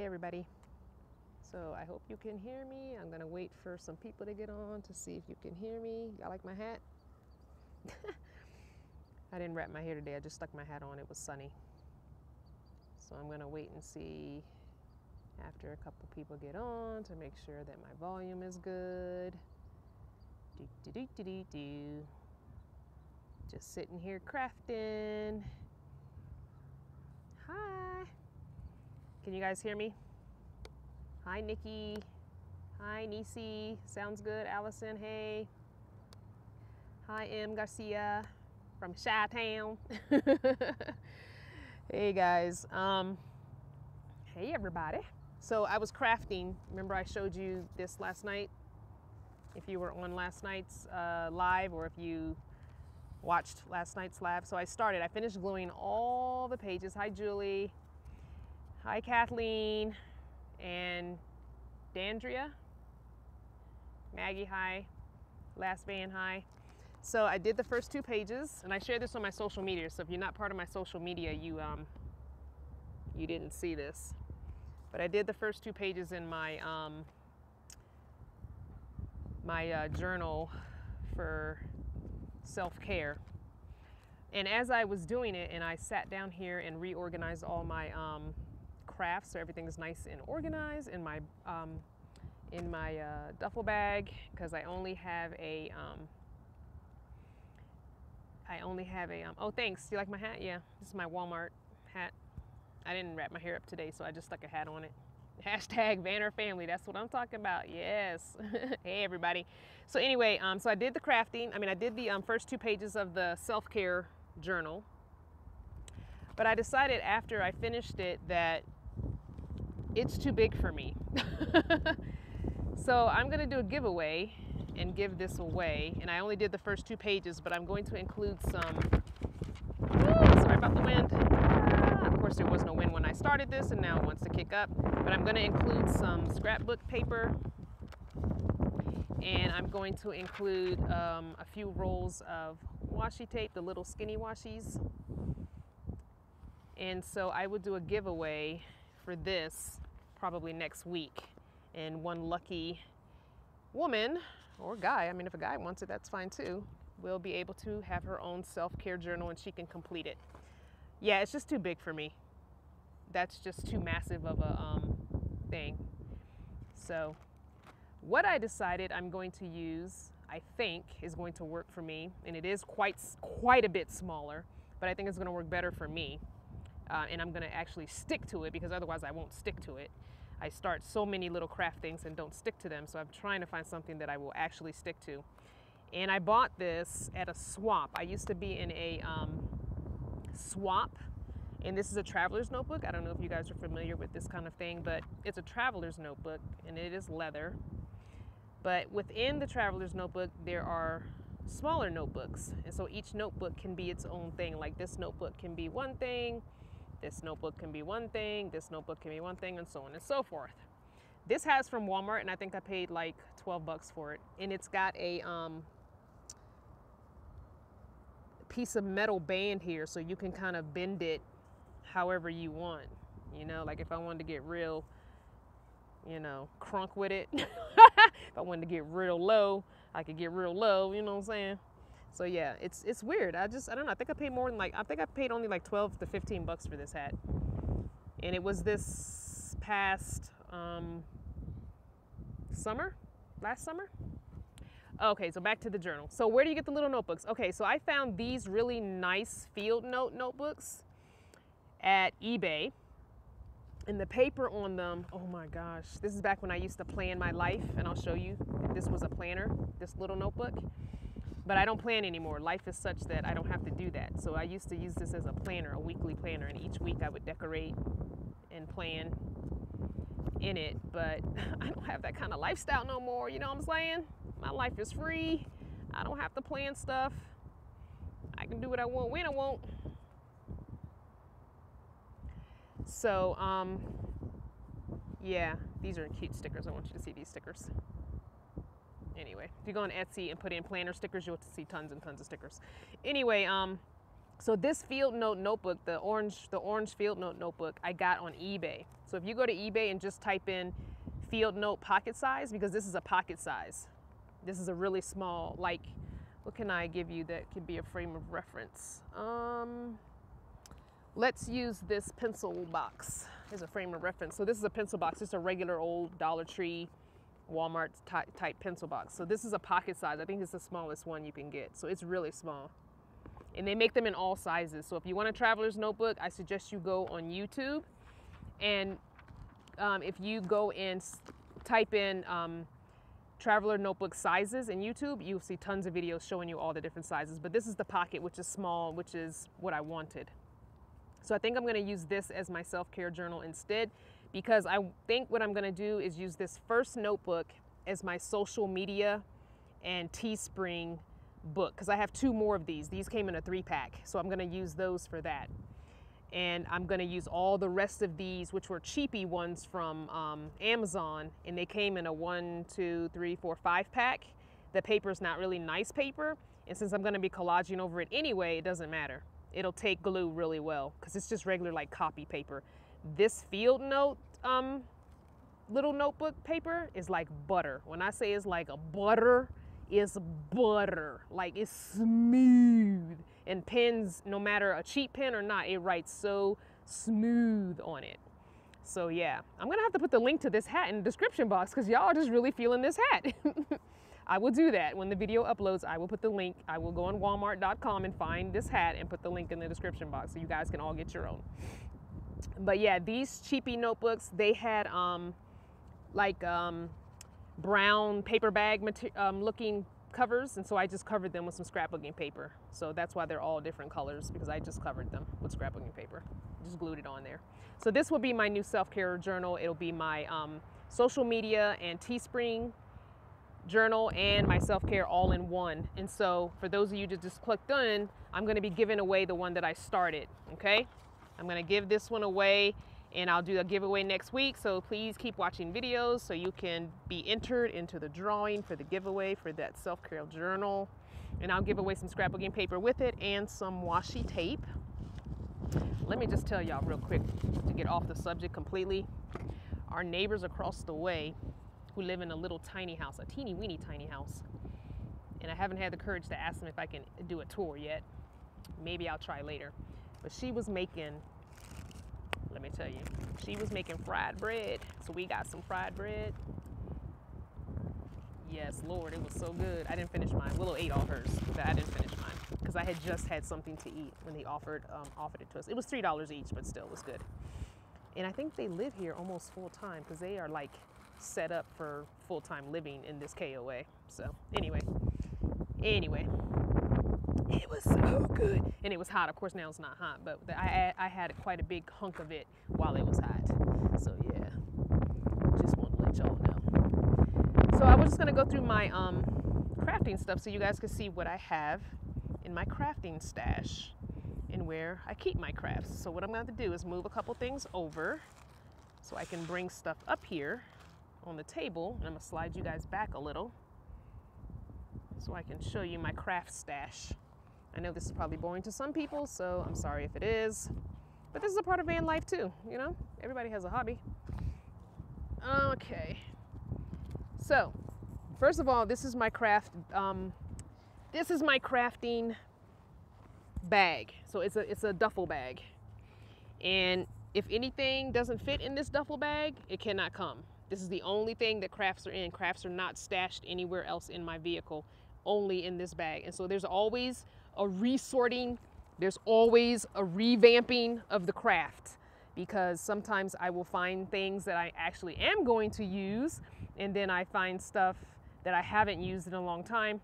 everybody. So I hope you can hear me. I'm gonna wait for some people to get on to see if you can hear me. Y'all like my hat? I didn't wrap my hair today. I just stuck my hat on. It was sunny. So I'm gonna wait and see after a couple people get on to make sure that my volume is good. Just sitting here crafting. Hi. Can you guys hear me? Hi, Nikki. Hi, Nisi. Sounds good. Allison, hey. Hi, M. Garcia from Chi-Town. Hey, guys. Hey, everybody. So I was crafting. Remember I showed you this last night? If you were on last night's live, or if you watched last night's live. So I finished gluing all the pages. Hi, Julie. Hi, Kathleen. And Dandria, Maggie, hi, Last Van, hi. So I did the first 2 pages, and I shared this on my social media. So if you're not part of my social media, you didn't see this. But I did the first 2 pages in my journal for self-care. And as I was doing it, and I sat down here and reorganized all my crafts, so everything is nice and organized in my duffel bag, because I only have a oh, thanks. Do you like my hat? Yeah, this is my Walmart hat. I didn't wrap my hair up today, so I just stuck a hat on it. Hashtag Vanner family. That's what I'm talking about. Yes. Hey, everybody. So anyway, so I did the crafting. I did the first 2 pages of the self-care journal. But I decided after I finished it that it's too big for me. So I'm gonna do a giveaway and give this away. And I only did the first 2 pages, but I'm going to include some, sorry about the wind. Of course there was no wind when I started this, and now it wants to kick up. But I'm gonna include some scrapbook paper, and I'm going to include a few rolls of washi tape, the little skinny washies. And so I will do a giveaway for this probably next week, and one lucky woman or guy, if a guy wants it, that's fine too, will be able to have her own self-care journal, and she can complete it. Yeah, it's just too big for me. That's just too massive of a thing. So what I decided I'm going to use, I think, is going to work for me, and it is quite a bit smaller, but I think it's going to work better for me. And I'm gonna actually stick to it, because otherwise I won't stick to it. I start so many little craft things and don't stick to them, so I'm trying to find something that I will actually stick to. And I bought this at a swap. I used to be in a swap, and this is a traveler's notebook. I don't know if you guys are familiar with this kind of thing, but it's a traveler's notebook, and it is leather. But within the traveler's notebook, there are smaller notebooks, and so each notebook can be its own thing. Like this notebook can be one thing, this notebook can be one thing, this notebook can be one thing, and so on and so forth. This has from Walmart, and I think I paid like 12 bucks for it. And it's got a piece of metal band here, so you can kind of bend it however you want. You know, like if I wanted to get real, crunk with it. If I wanted to get real low, I could get real low, you know what I'm saying? So yeah, it's weird. I don't know. I think I paid more than I think I paid only like 12 to 15 bucks for this hat. And it was this past last summer. Okay, so back to the journal. So where do you get the little notebooks? Okay, so I found these really nice field notebooks at eBay. And the paper on them, oh my gosh, this is back when I used to plan my life, and I'll show you. This was a planner, this little notebook. But I don't plan anymore. Life is such that I don't have to do that. So I used to use this as a planner, a weekly planner, and each week I would decorate and plan in it. But I don't have that kind of lifestyle no more, you know what I'm saying? My life is free. I don't have to plan stuff. I can do what I want when I want. So, yeah, these are cute stickers. I want you to see these stickers. Anyway, if you go on Etsy and put in planner stickers, you'll see tons and tons of stickers. Anyway, So this field note notebook, the orange field note notebook, I got on eBay. So if you go to eBay and just type in field note pocket size, because this is a pocket size. This is a really small, like, what can I give you that could be a frame of reference? Let's use this pencil box as a frame of reference. So this is a pencil box, just a regular old Dollar Tree, Walmart type pencil box. So this is a pocket size. I think it's the smallest one you can get. So it's really small. And they make them in all sizes. So if you want a traveler's notebook, I suggest you go on YouTube. And if you go and type in traveler notebook sizes in YouTube, you'll see tons of videos showing you all the different sizes. But this is the pocket, which is small, which is what I wanted. So I think I'm gonna use this as my self-care journal instead, because I think what I'm gonna do is use this first notebook as my social media and Teespring book, because I have 2 more of these. These came in a 3-pack, so I'm gonna use those for that. And I'm gonna use all the rest of these, which were cheapy ones from Amazon, and they came in a 1, 2, 3, 4, 5-pack. The paper's not really nice paper, and since I'm gonna be collaging over it anyway, it doesn't matter. It'll take glue really well, because it's just regular like copy paper. This field note little notebook paper is like butter. When I say it's like a butter, it's butter. Like, it's smooth. And pens, no matter a cheap pen or not, it writes so smooth on it. So yeah, I'm gonna have to put the link to this hat in the description box, because y'all are just really feeling this hat. I will do that. When the video uploads, I will put the link. I will go on walmart.com and find this hat and put the link in the description box so you guys can all get your own. But yeah, these cheapy notebooks, they had brown paper bag looking covers, and so I just covered them with some scrapbooking paper. So that's why they're all different colors, because I just covered them with scrapbooking paper. Just glued it on there. So this will be my new self-care journal. It'll be my social media and Teespring journal and my self-care all in one. And so for those of you that just clicked on, I'm going to be giving away the one that I started. Okay, I'm going to give this one away, and I'll do a giveaway next week. So please keep watching videos so you can be entered into the drawing for the giveaway for that self-care journal. And I'll give away some scrapbooking paper with it and some washi tape. Let me just tell y'all real quick to get off the subject completely. Our neighbors across the way, who live in a little tiny house, a teeny weeny tiny house. And I haven't had the courage to ask them if I can do a tour yet. Maybe I'll try later. But she was making, let me tell you, she was making fried bread. So we got some fried bread. Yes, Lord, it was so good. I didn't finish mine. Willow ate all hers, but I didn't finish mine because I had just had something to eat when they offered it to us. It was $3 each, but still, it was good. And I think they live here almost full time, because they are like set up for full-time living in this KOA. So anyway, it was so good. And it was hot. Of course now it's not hot, but I had quite a big hunk of it while it was hot. So yeah, just want to let y'all know. So I was just gonna go through my crafting stuff so you guys can see what I have in my crafting stash and where I keep my crafts. So what I'm going to do is move a couple things over so I can bring stuff up here on the table. And I'm gonna slide you guys back a little so I can show you my craft stash. I know this is probably boring to some people, so I'm sorry if it is, but this is a part of van life too, you know? Everybody has a hobby. Okay, so first of all, this is my crafting bag. So it's a duffel bag, and if anything doesn't fit in this duffel bag, it cannot come. This is the only thing that crafts are in. Crafts are not stashed anywhere else in my vehicle, only in this bag. And so there's always a resorting, there's always a revamping of the craft, because sometimes I will find things that I actually am going to use, and then I find stuff that I haven't used in a long time.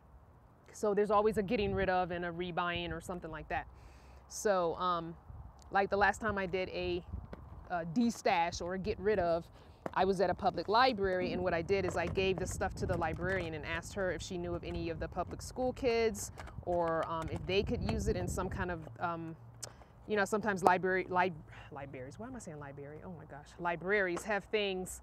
So there's always a getting rid of and a rebuying or something like that. So like the last time I did a de-stash or a get rid of, I was at a public library, and what I did is I gave the stuff to the librarian and asked her if she knew of any of the public school kids, or if they could use it in some kind of, you know, sometimes libraries, why am I saying library? Oh my gosh. Libraries have things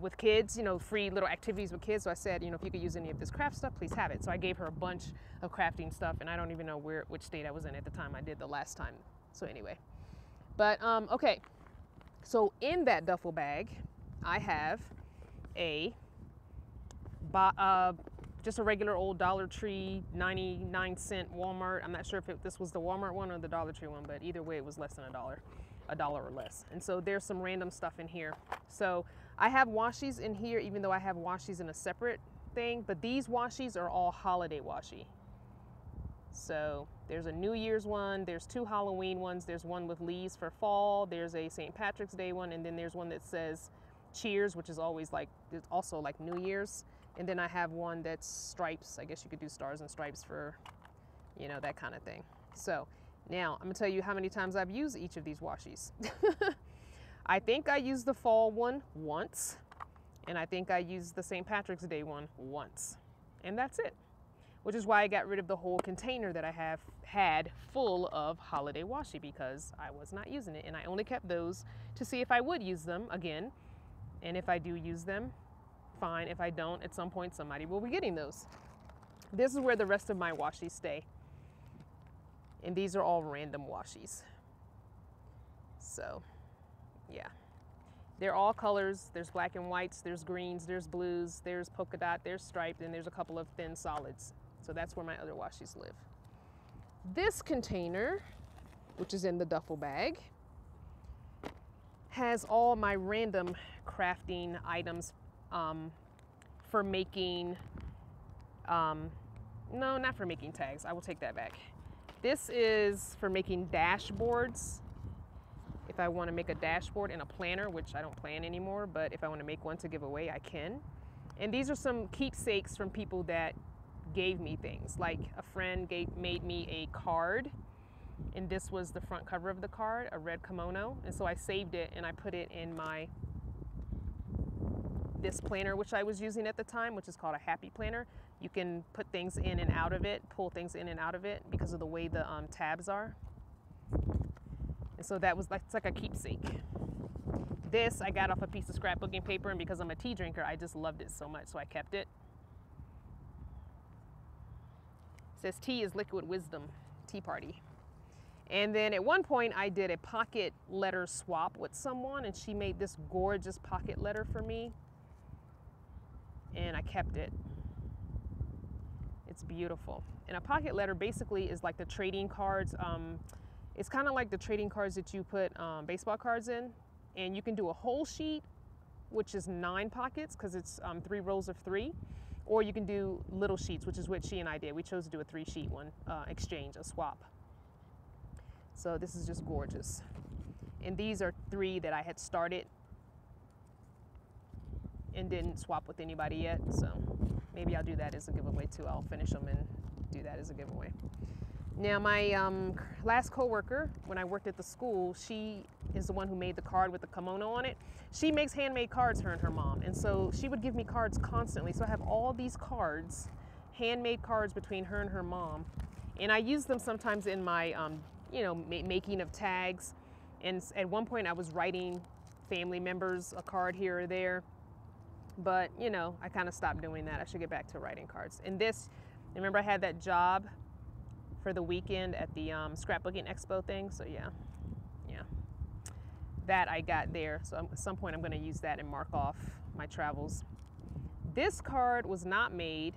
with kids, you know, free little activities with kids. So I said, you know, if you could use any of this craft stuff, please have it. So I gave her a bunch of crafting stuff, and I don't even know which state I was in at the time I did the last time. So anyway, but okay. So in that duffel bag, I have just a regular old Dollar Tree 99-cent Walmart. I'm not sure if this was the Walmart one or the Dollar Tree one, but either way it was less than a dollar or less. And so there's some random stuff in here. So I have washies in here, even though I have washies in a separate thing, but these washies are all holiday washi. So there's a New Year's one, there's 2 Halloween ones, there's one with leaves for fall, there's a St. Patrick's Day one, and then there's one that says cheers, which is always like, it's also like New Year's. And then I have one that's stripes. I guess you could do stars and stripes for, you know, that kind of thing. So now I'm gonna tell you how many times I've used each of these washies. I think I used the fall one once, and I think I used the St. Patrick's Day one once, and that's it. Which is why I got rid of the whole container that I had full of holiday washi, because I was not using it, and I only kept those to see if I would use them again. And if I do use them, fine. If I don't, at some point somebody will be getting those. This is where the rest of my washi stay. And these are all random washies. So, yeah. They're all colors. There's black and whites, there's greens, there's blues, there's polka dot, there's striped, and there's a couple of thin solids. So that's where my other washies live. This container, which is in the duffel bag, has all my random crafting items for making, no, not for making tags. I will take that back. This is for making dashboards. If I want to make a dashboard and a planner, which I don't plan anymore, but if I want to make one to give away, I can. And these are some keepsakes from people that gave me things. Like a friend made me a card, and this was the front cover of the card, a red kimono. And so I saved it and I put it in this planner, which I was using at the time, which is called a happy planner. You can put things in and out of it, pull things in and out of it because of the way the tabs are. And so that was like, it's like a keepsake. This I got off a piece of scrapbooking paper, and because I'm a tea drinker, I just loved it so much, so I kept it. It says tea is liquid wisdom, tea party. And then at one point I did a pocket letter swap with someone, and she made this gorgeous pocket letter for me, and I kept it. It's beautiful. And a pocket letter basically is like the trading cards. It's kind of like the trading cards that you put baseball cards in, and you can do a whole sheet, which is 9 pockets because it's 3 rows of 3, or you can do little sheets, which is what she and I did. We chose to do a 3-sheet one, exchange, a swap. So this is just gorgeous. And these are 3 that I had started and didn't swap with anybody yet. So maybe I'll do that as a giveaway too. I'll finish them and do that as a giveaway. Now my last coworker, when I worked at the school, she is the one who made the card with the kimono on it. She makes handmade cards, her and her mom. And so she would give me cards constantly. So I have all these cards, handmade cards between her and her mom. And I use them sometimes in my, you know, making of tags. And at one point I was writing family members a card here or there. But, you know, I kind of stopped doing that. I should get back to writing cards. And this, remember I had that job for the weekend at the scrapbooking expo thing. So yeah, that I got there. So at some point I'm going to use that and mark off my travels. This card was not made,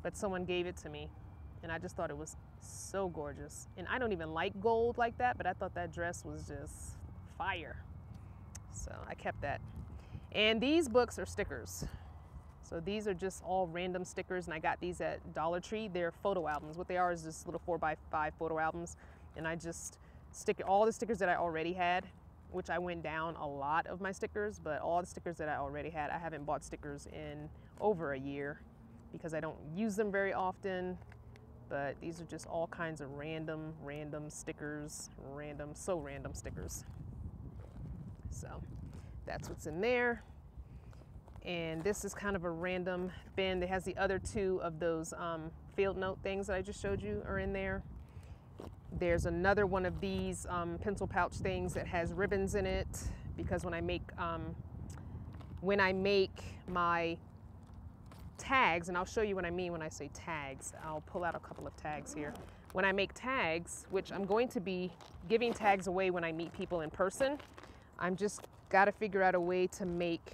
but someone gave it to me, and I just thought it was so gorgeous. And I don't even like gold like that, but I thought that dress was just fire. So I kept that. And these books are stickers. So these are just all random stickers, and I got these at Dollar Tree. They're photo albums. What they are is just little 4x5 photo albums, and I just stick all the stickers that I already had, which I went down a lot of my stickers, but all the stickers that I already had, I haven't bought stickers in over a year because I don't use them very often. But these are just all kinds of random stickers, random stickers. So that's what's in there. And this is kind of a random bin that has the other 2 of those field note things that I just showed you are in there. There's another one of these pencil pouch things that has ribbons in it, because when I make when I make my tags, and I'll show you what I mean when I say tags. I'll pull out a couple of tags here. When I make tags, which I'm going to be giving tags away when I meet people in person, I'm just got to figure out a way to make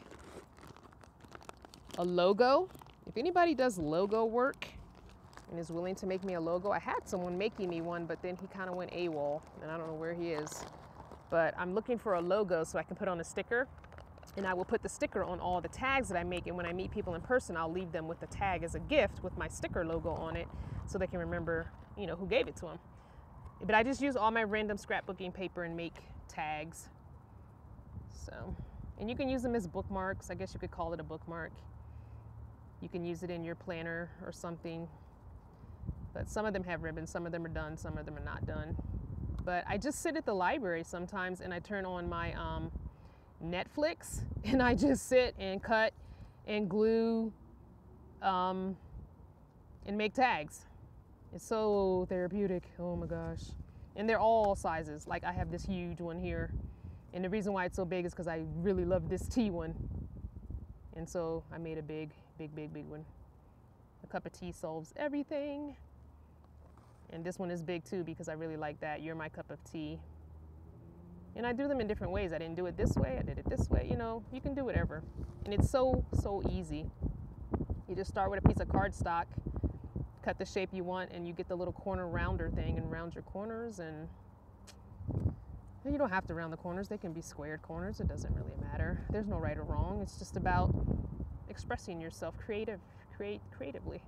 a logo. If anybody does logo work and is willing to make me a logo, I had someone making me one, but then he kind of went AWOL, and I don't know where he is. But I'm looking for a logo so I can put on a sticker, and I will put the sticker on all the tags that I make, and when I meet people in person, I'll leave them with the tag as a gift with my sticker logo on it so they can remember, you know, who gave it to them. But I just use all my random scrapbooking paper and make tags. So, and you can use them as bookmarks. I guess you could call it a bookmark. You can use it in your planner or something. But some of them have ribbons, some of them are done, some of them are not done. But I just sit at the library sometimes and I turn on my Netflix, and I just sit and cut and glue and make tags. It's so therapeutic. Oh my gosh. And they're all sizes. Like I have this huge one here. And the reason why it's so big is because I really love this tea one. And so I made a big one. A cup of tea solves everything. And this one is big too because I really like that. You're my cup of tea. And I do them in different ways. I didn't do it this way, I did it this way, you know, you can do whatever. And it's so easy. You just start with a piece of cardstock, cut the shape you want, and you get the little corner rounder thing and round your corners. And you don't have to round the corners, they can be squared corners, it doesn't really matter. There's no right or wrong, it's just about expressing yourself creatively.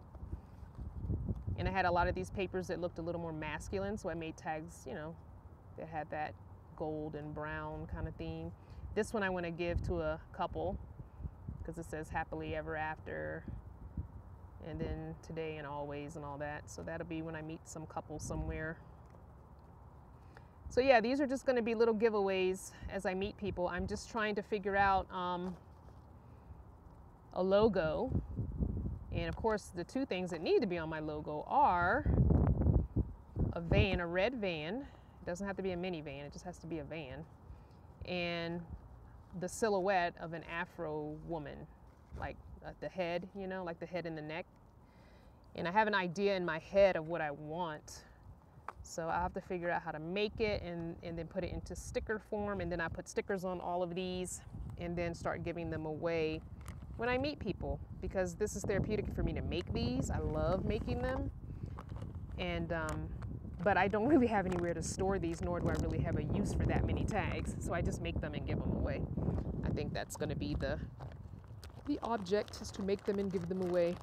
And I had a lot of these papers that looked a little more masculine, so I made tags, you know, that had that gold and brown kind of theme. This one I want to give to a couple because it says happily ever after, and then today and always and all that. So that'll be when I meet some couple somewhere. So yeah, these are just going to be little giveaways as I meet people. I'm just trying to figure out a logo. And of course, the two things that need to be on my logo are a van, a red van. It doesn't have to be a minivan, it just has to be a van. And the silhouette of an Afro woman, like at the head, you know, like the head and the neck. And I have an idea in my head of what I want. So I have to figure out how to make it and then put it into sticker form. And then I put stickers on all of these and then start giving them away when I meet people, because this is therapeutic for me to make these. I love making them. And but I don't really have anywhere to store these, nor do I really have a use for that many tags. So I just make them and give them away. I think that's going to be the object, is to make them and give them away.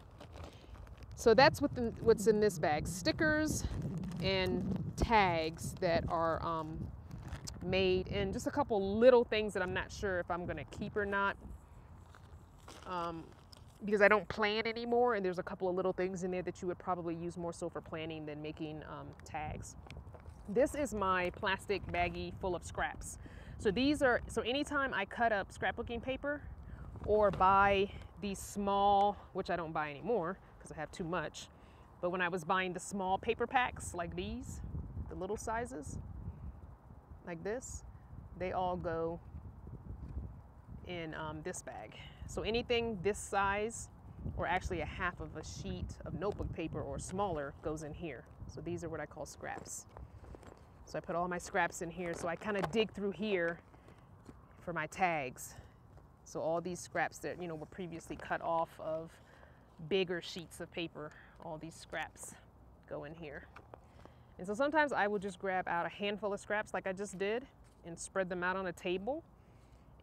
So that's what's in this bag: stickers and tags that are made, and just a couple little things that I'm not sure if I'm going to keep or not, because I don't plan anymore, and there's a couple of little things in there that you would probably use more so for planning than making tags. This is my plastic baggie full of scraps. So anytime I cut up scrapbooking paper or buy these small, which I don't buy anymore because I have too much, but when I was buying the small paper packs like these, the little sizes, like this, they all go in this bag. So anything this size, or actually a half of a sheet of notebook paper or smaller, goes in here. So these are what I call scraps. So I put all my scraps in here. So I kind of dig through here for my tags. So all these scraps that, you know, were previously cut off of bigger sheets of paper, all these scraps go in here. And so sometimes I will just grab out a handful of scraps like I just did and spread them out on a table.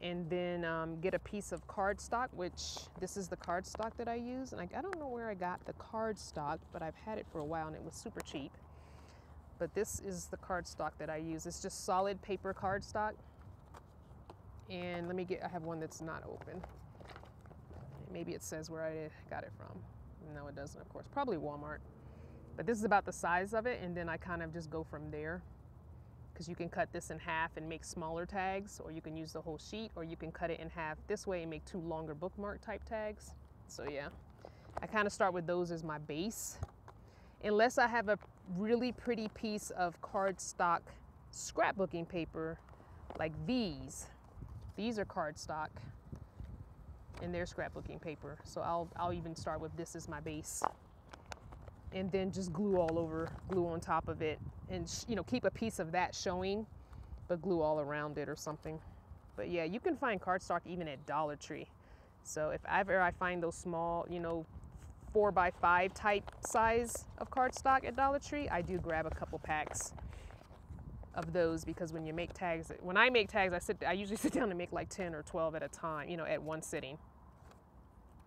And then get a piece of cardstock, which this is the cardstock that I use. And I don't know where I got the cardstock, but I've had it for a while and it was super cheap. But this is the cardstock that I use. It's just solid paper cardstock. And I have one that's not open. Maybe it says where I got it from. No, it doesn't, of course. Probably Walmart. But this is about the size of it, and then I kind of just go from there. Because you can cut this in half and make smaller tags, or you can use the whole sheet, or you can cut it in half this way and make two longer bookmark type tags. So yeah, I kind of start with those as my base. Unless I have a really pretty piece of cardstock scrapbooking paper like these. These are cardstock. and their scrapbooking paper. So I'll even start with this as my base, and then just glue all over, glue on top of it, and you know, keep a piece of that showing, but glue all around it or something. But yeah, you can find cardstock even at Dollar Tree. So if ever I find those small, you know, 4x5 type size of cardstock at Dollar Tree, I do grab a couple packs of those, because when you make tags, when I make tags, I usually sit down and make like 10 or 12 at a time, you know, at one sitting.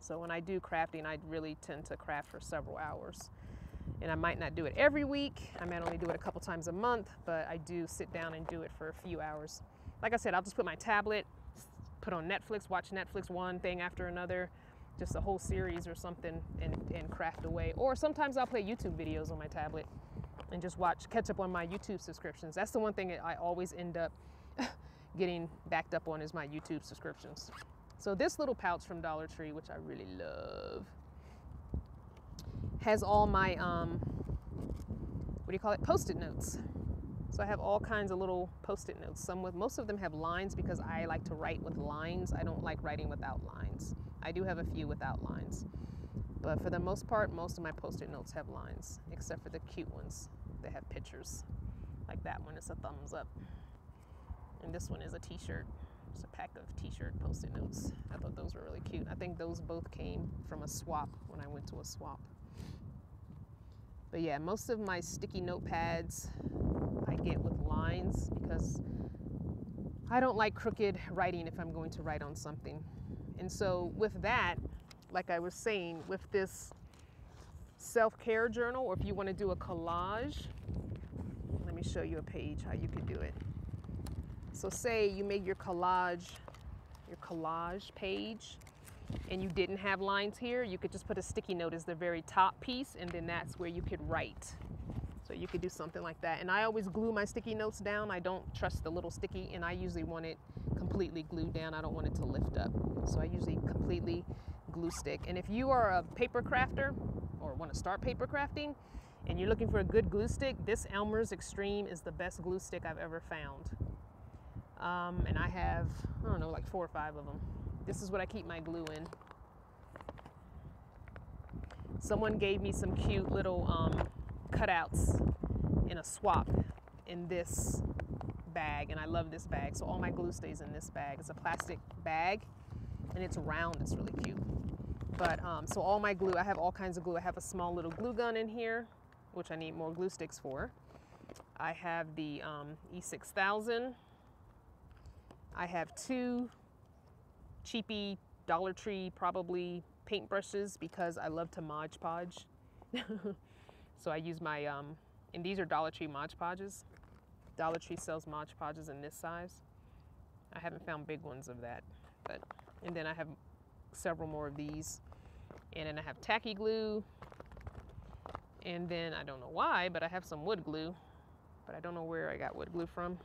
So when I do crafting, I really tend to craft for several hours. And I might not do it every week. I might only do it a couple times a month, but I do sit down and do it for a few hours. Like I said, I'll just put my tablet, put on Netflix, watch Netflix one thing after another, just a whole series or something, and craft away. Or sometimes I'll play YouTube videos on my tablet and just catch up on my YouTube subscriptions. That's the one thing that I always end up getting backed up on, is my YouTube subscriptions. So this little pouch from Dollar Tree, which I really love, has all my, what do you call it, Post-it notes. So I have all kinds of little Post-it notes. Most of them have lines, because I like to write with lines. I don't like writing without lines. I do have a few without lines, but for the most part, most of my Post-it notes have lines, except for the cute ones that have pictures. Like that one is a thumbs up, and this one is a t-shirt. It's a pack of t-shirt Post-it notes. I thought those were really cute. I think those both came from a swap when I went to a swap. But yeah, most of my sticky notepads I get with lines, because I don't like crooked writing if I'm going to write on something. And so with that, like I was saying, with this self-care journal, or if you want to do a collage, let me show you a page how you could do it. So say you make your collage page, and you didn't have lines here, you could just put a sticky note as the very top piece, and then that's where you could write. So you could do something like that. And I always glue my sticky notes down. I don't trust the little sticky, and I usually want it completely glued down. I don't want it to lift up. So I usually completely glue stick. And if you are a paper crafter or want to start paper crafting and you're looking for a good glue stick, this Elmer's Extreme is the best glue stick I've ever found. And I have, I don't know, like 4 or 5 of them. This is what I keep my glue in. Someone gave me some cute little cutouts in a swap in this bag, and I love this bag. So all my glue stays in this bag. It's a plastic bag, and it's round. It's really cute. But so all my glue, I have all kinds of glue. I have a small little glue gun in here, which I need more glue sticks for. I have the E6000. I have 2 cheapy Dollar Tree probably paintbrushes, because I love to Mod Podge. So I use my, and these are Dollar Tree Mod Podges. Dollar Tree sells Mod Podges in this size. I haven't found big ones of that, but, and then I have several more of these. And then I have tacky glue. And then I don't know why, but I have some wood glue, but I don't know where I got wood glue from.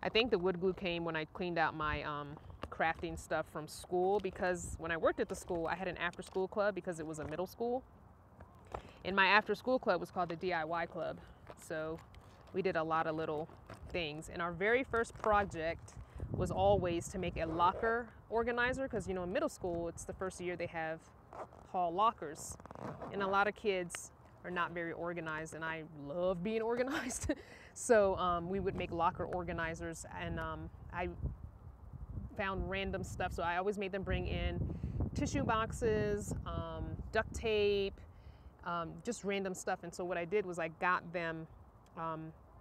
I think the wood glue came when I cleaned out my crafting stuff from school, because when I worked at the school, I had an after school club because it was a middle school. And my after school club was called the DIY Club. So we did a lot of little things. And our very first project was always to make a locker organizer, because, you know, in middle school, it's the first year they have hall lockers. And a lot of kids are not very organized, and I love being organized. So we would make locker organizers, and I found random stuff. So I always made them bring in tissue boxes, duct tape, just random stuff. And so what I did was I got them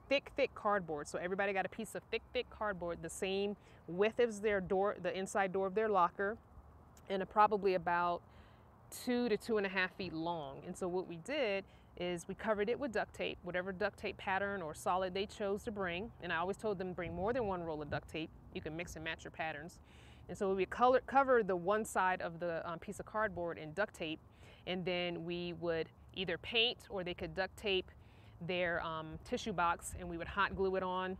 thick cardboard. So everybody got a piece of thick cardboard, the same width as their door, the inside door of their locker, and probably about 2 to 2.5 feet long. And so what we did is we covered it with duct tape, whatever duct tape pattern or solid they chose to bring. And I always told them to bring more than 1 roll of duct tape. You can mix and match your patterns. And so we cover the one side of the piece of cardboard in duct tape, and then we would either paint, or they could duct tape their tissue box, and we would hot glue it on.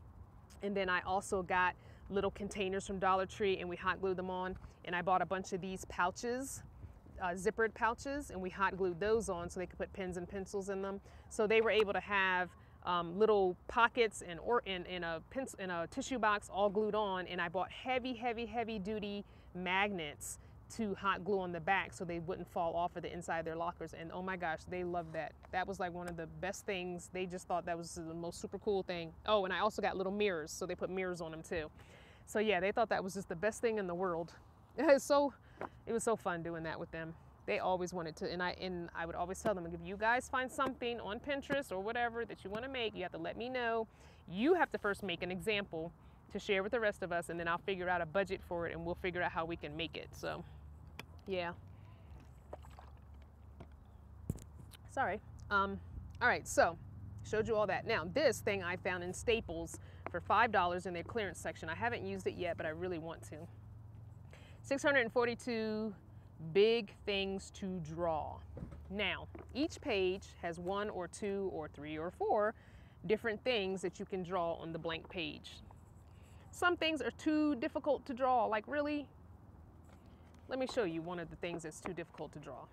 And then I also got little containers from Dollar Tree, and we hot glued them on. And I bought a bunch of these pouches, zippered pouches, and we hot glued those on so they could put pens and pencils in them. So they were able to have little pockets in a tissue box all glued on. And I bought heavy duty magnets to hot glue on the back so they wouldn't fall off of the inside of their lockers. And oh my gosh, they loved that. That was like one of the best things. They just thought that was the most super cool thing. Oh, and I also got little mirrors, so they put mirrors on them too. So yeah, they thought that was just the best thing in the world. It was so fun doing that with them. They always wanted to, and I would always tell them, if you guys find something on Pinterest or whatever that you want to make, you have to let me know. You have to first make an example to share with the rest of us, and then I'll figure out a budget for it, and we'll figure out how we can make it. So yeah, sorry. All right, so showed you all that. Now this thing I found in Staples for $5 in their clearance section. I haven't used it yet, but I really want to. 642 big things to draw. Now each page has 1 or 2 or 3 or 4 different things that you can draw on the blank page. Some things are too difficult to draw, like really. Let me show you one of the things that's too difficult to draw.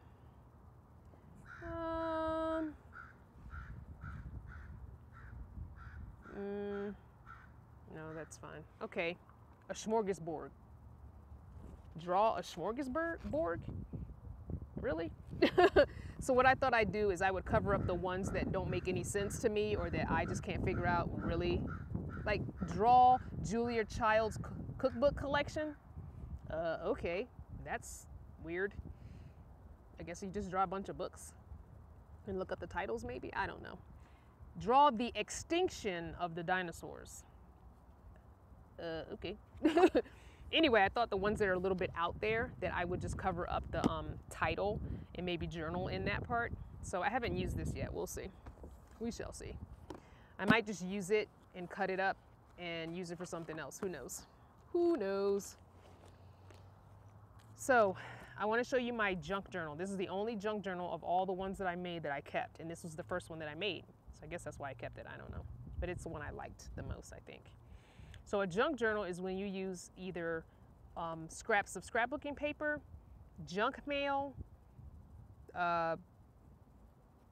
No, that's fine. Okay, a smorgasbord. Draw a smorgasbord? Really? So what I thought I'd do is I would cover up the ones that don't make any sense to me or that I just can't figure out really. Like draw Julia Child's cookbook collection. Okay, that's weird. I guess you just draw a bunch of books and look up the titles maybe? I don't know. Draw the extinction of the dinosaurs. Okay. Anyway, I thought the ones that are a little bit out there that I would just cover up the title and maybe journal in that part. So I haven't used this yet. We'll see. We shall see. I might just use it and cut it up and use it for something else. Who knows? Who knows? So I want to show you my junk journal. This is the only junk journal of all the ones that I made that I kept. And this was the first one that I made. So I guess that's why I kept it. I don't know. But it's the one I liked the most, I think. So a junk journal is when you use either scraps of scrapbooking paper, junk mail,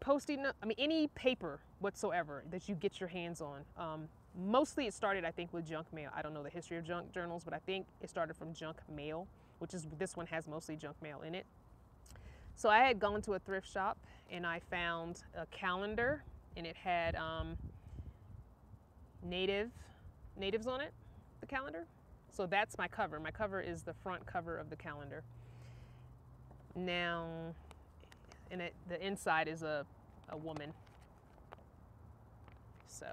Post-it note, I mean any paper whatsoever that you get your hands on. Mostly it started, I think, with junk mail. I don't know the history of junk journals, but I think it started from junk mail, which is, this one has mostly junk mail in it. So I had gone to a thrift shop and I found a calendar, and it had natives on it, the calendar. So that's my cover. My cover is the front cover of the calendar. Now, and the inside is a woman. So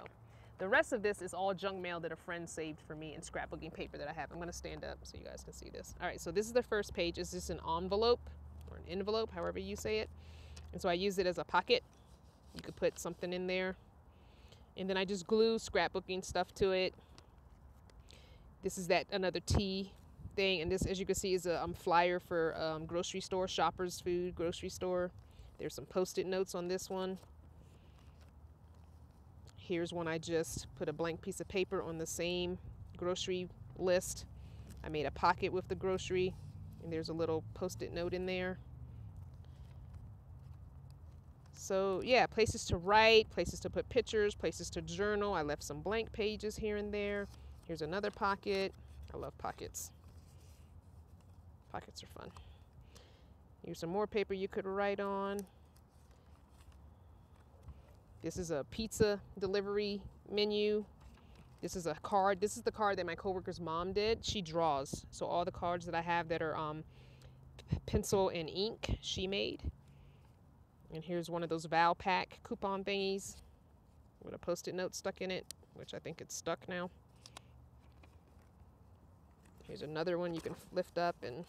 the rest of this is all junk mail that a friend saved for me and scrapbooking paper that I have. I'm going to stand up so you guys can see this. All right, so this is the first page. Is this an envelope or an envelope, however you say it? And so I use it as a pocket. You could put something in there. And then I just glue scrapbooking stuff to it. This is another tea thing, and this, as you can see, is a flyer for grocery store, Shoppers Food grocery store. There's some Post-it notes on this one. Here's one I just put a blank piece of paper on the same grocery list. I made a pocket with the grocery, and there's a little Post-it note in there. So yeah, places to write, places to put pictures, places to journal. I left some blank pages here and there. Here's another pocket. I love pockets. Pockets are fun. Here's some more paper you could write on. This is a pizza delivery menu. This is a card. This is the card that my coworker's mom did. She draws. So all the cards that I have that are pencil and ink, she made. And here's one of those Val Pack coupon thingies with a Post-it note stuck in it, which I think it's stuck now. Here's another one you can lift up and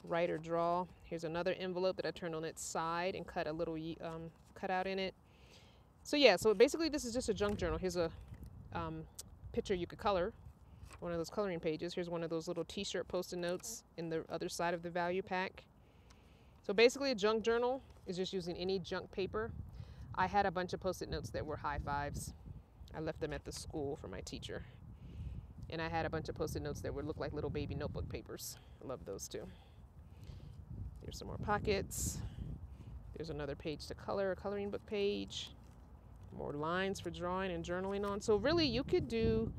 write or draw. Here's another envelope that I turned on its side and cut a little cutout in it. So yeah, so basically this is just a junk journal. Here's a picture you could color, one of those coloring pages. Here's one of those little t-shirt Post-it notes in the other side of the value pack. So basically a junk journal is just using any junk paper. I had a bunch of Post-it notes that were high fives. I left them at the school for my teacher. And I had a bunch of Post-it notes that would look like little baby notebook papers. I love those too. There's some more pockets. There's another page to color, a coloring book page. More lines for drawing and journaling on. So really you could do,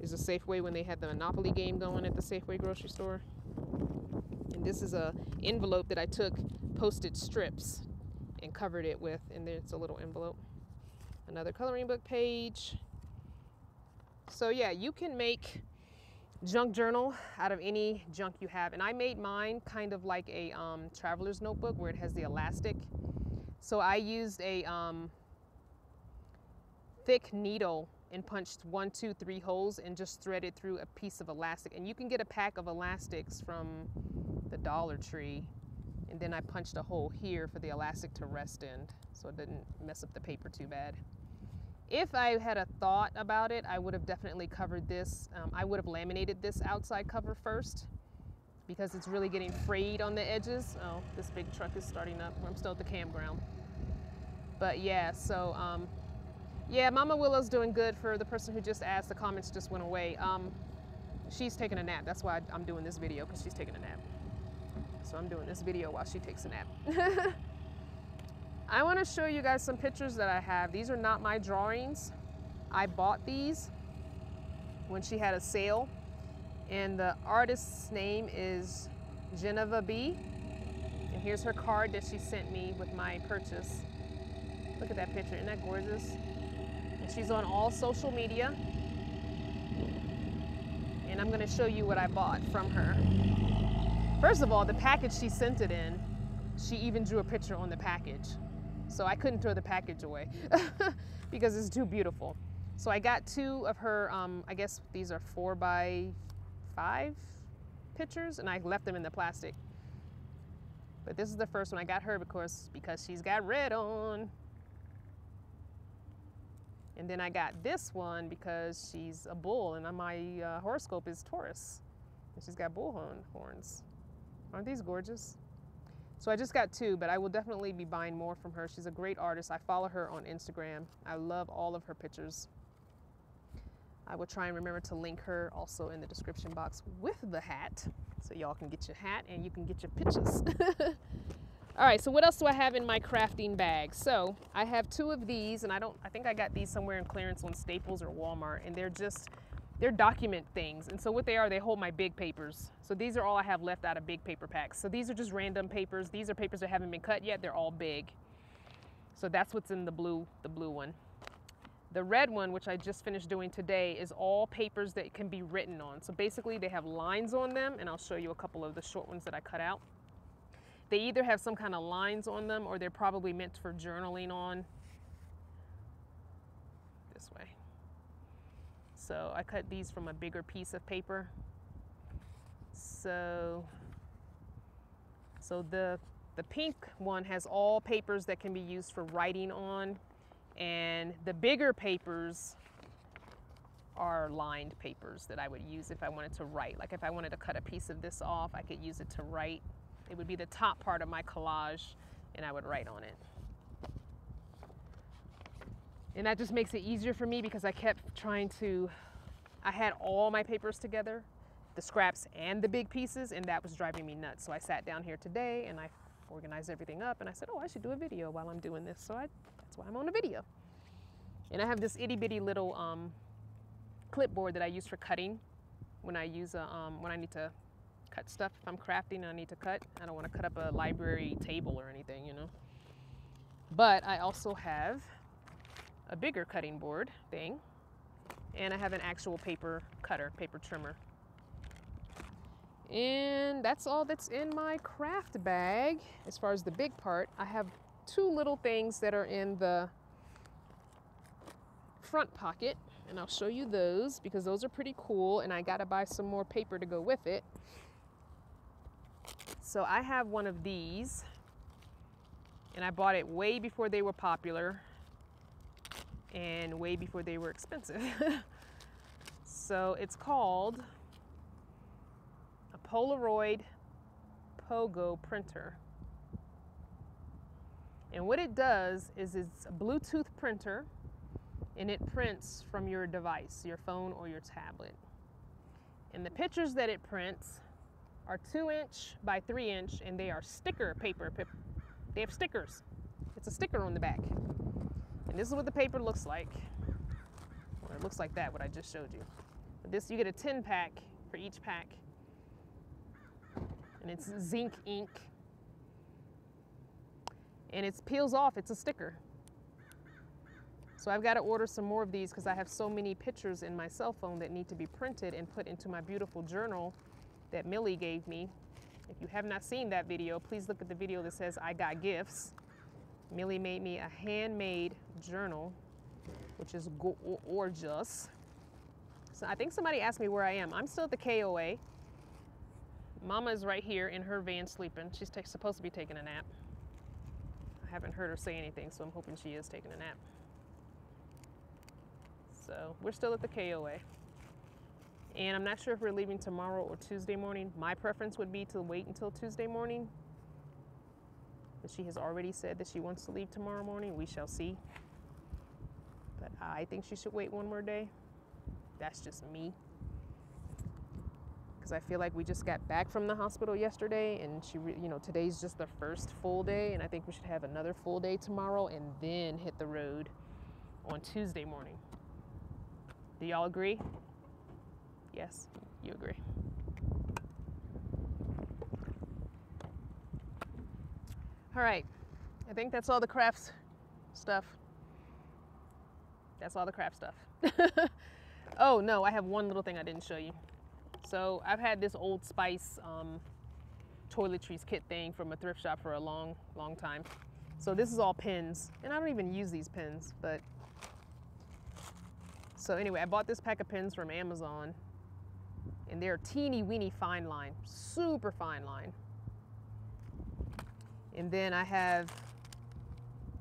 is a Safeway when they had the Monopoly game going at the Safeway grocery store. And This is a envelope that I took postage strips and covered it with, and there's a little envelope. Another coloring book page. So yeah, you can make junk journal out of any junk you have. And I made mine kind of like a traveler's notebook where it has the elastic. So I used a thick needle and punched 1, 2, 3 holes and just threaded through a piece of elastic. And you can get a pack of elastics from the Dollar Tree. And then I punched a hole here for the elastic to rest in, so it didn't mess up the paper too bad. If I had a thought about it, I would have definitely covered this. I would have laminated this outside cover first because it's really getting frayed on the edges. Oh, this big truck is starting up. I'm still at the campground. But yeah, so yeah, Mama Willow's doing good. For the person who just asked, the comments just went away. She's taking a nap. That's why I'm doing this video, because she's taking a nap. So I'm doing this video while she takes a nap. I want to show you guys some pictures that I have. These are not my drawings. I bought these when she had a sale. And the artist's name is Geneva B. And here's her card that she sent me with my purchase. Look at that picture, isn't that gorgeous? And she's on all social media. And I'm gonna show you what I bought from her. First of all, the package she sent it in, she even drew a picture on the package. So I couldn't throw the package away because it's too beautiful. So I got 2 of her, I guess these are 4x5 pictures, and I left them in the plastic. But this is the first one I got her because she's got red on. And then I got this one because she's a bull, and my horoscope is Taurus. And she's got bull horns. Aren't these gorgeous? So I just got 2, but I will definitely be buying more from her. She's a great artist. I follow her on Instagram. I love all of her pictures. I will try and remember to link her also in the description box with the hat, so y'all can get your hat and you can get your pictures. All right, so what else do I have in my crafting bag? So I have 2 of these, and I think I got these somewhere in clearance on Staples or Walmart, and they're document things. And so what they are, they hold my big papers. So these are all I have left out of big paper packs. So these are just random papers. These are papers that haven't been cut yet. They're all big. So that's what's in the blue one. The red one, which I just finished doing today, is all papers that can be written on. So basically they have lines on them, and I'll show you a couple of the short ones that I cut out. They either have some kind of lines on them, or they're probably meant for journaling on. This way. So I cut these from a bigger piece of paper. So the pink one has all papers that can be used for writing on, and the bigger papers are lined papers that I would use if I wanted to write. Like if I wanted to cut a piece of this off, I could use it to write. It would be the top part of my collage, and I would write on it. And that just makes it easier for me because I kept trying to, I had all my papers together, the scraps and the big pieces, and that was driving me nuts. So I sat down here today and I organized everything up, and I said, oh, I should do a video while I'm doing this. So that's why I'm on a video. And I have this itty bitty little clipboard that I use for cutting when I use when I need to cut stuff. If I'm crafting and I need to cut, I don't want to cut up a library table or anything, you know. But I also have a bigger cutting board thing, and I have an actual paper cutter, paper trimmer. And that's all that's in my craft bag. As far as the big part, I have 2 little things that are in the front pocket, and I'll show you those because those are pretty cool, and I gotta buy some more paper to go with it. So I have one of these, and I bought it way before they were popular and way before they were expensive. So it's called a Polaroid Pogo printer. And what it does is it's a Bluetooth printer, and it prints from your device, your phone or your tablet. And the pictures that it prints are 2" by 3", and they are sticker paper. They have stickers. It's a sticker on the back. And this is what the paper looks like. Well, it looks like that, what I just showed you. But this, you get a 10-pack for each pack. and it's zinc ink. And it peels off, it's a sticker. So I've got to order some more of these because I have so many pictures in my cell phone that need to be printed and put into my beautiful journal that Millie gave me. If you have not seen that video, please look at the video that says I got gifts. Millie made me a handmade journal, which is gorgeous. So I think somebody asked me where I am. I'm still at the KOA. Mama is right here in her van sleeping. She's supposed to be taking a nap. I haven't heard her say anything, so I'm hoping she is taking a nap. So we're still at the KOA. And I'm not sure if we're leaving tomorrow or Tuesday morning. My preference would be to wait until Tuesday morning. But she has already said that she wants to leave tomorrow morning. We shall see. But I think she should wait one more day. That's just me. Because I feel like we just got back from the hospital yesterday, and today's just the first full day, and I think we should have another full day tomorrow and then hit the road on Tuesday morning. Do y'all agree? Yes, you agree. All right, I think that's all the crafts stuff. That's all the craft stuff. Oh no, I have one little thing I didn't show you. So I've had this Old Spice toiletries kit thing from a thrift shop for a long time. So this is all pins, and I don't even use these pins, but so anyway, I bought this pack of pins from Amazon, and they're teeny weeny fine line, super fine line. And then I have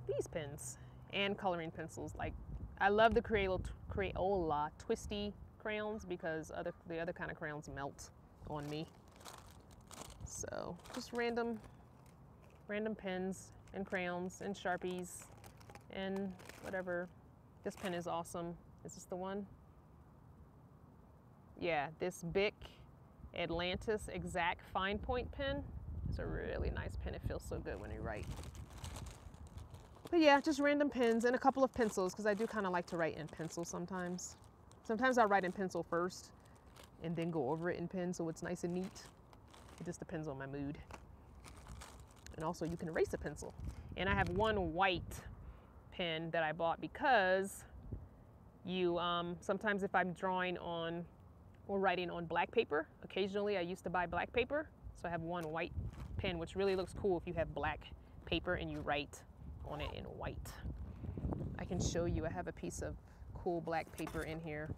these pins and coloring pencils. Like, I love the Crayola twisty crayons because the other kind of crayons melt on me. So just random pens and crayons and Sharpies and whatever. This pen is awesome. Is this the one? Yeah, this Bic Atlantis Exact Fine Point pen. It's a really nice pen. It feels so good when you write. But yeah, just random pens and a couple of pencils because I do kind of like to write in pencil sometimes. Sometimes I'll write in pencil first and then go over it in pen so it's nice and neat. It just depends on my mood. And also you can erase a pencil. And I have one white pen that I bought because sometimes if I'm drawing on or writing on black paper, occasionally I used to buy black paper. So I have one white pen, which really looks cool if you have black paper and you write on it in white. I can show you, I have a piece of cool black paper in here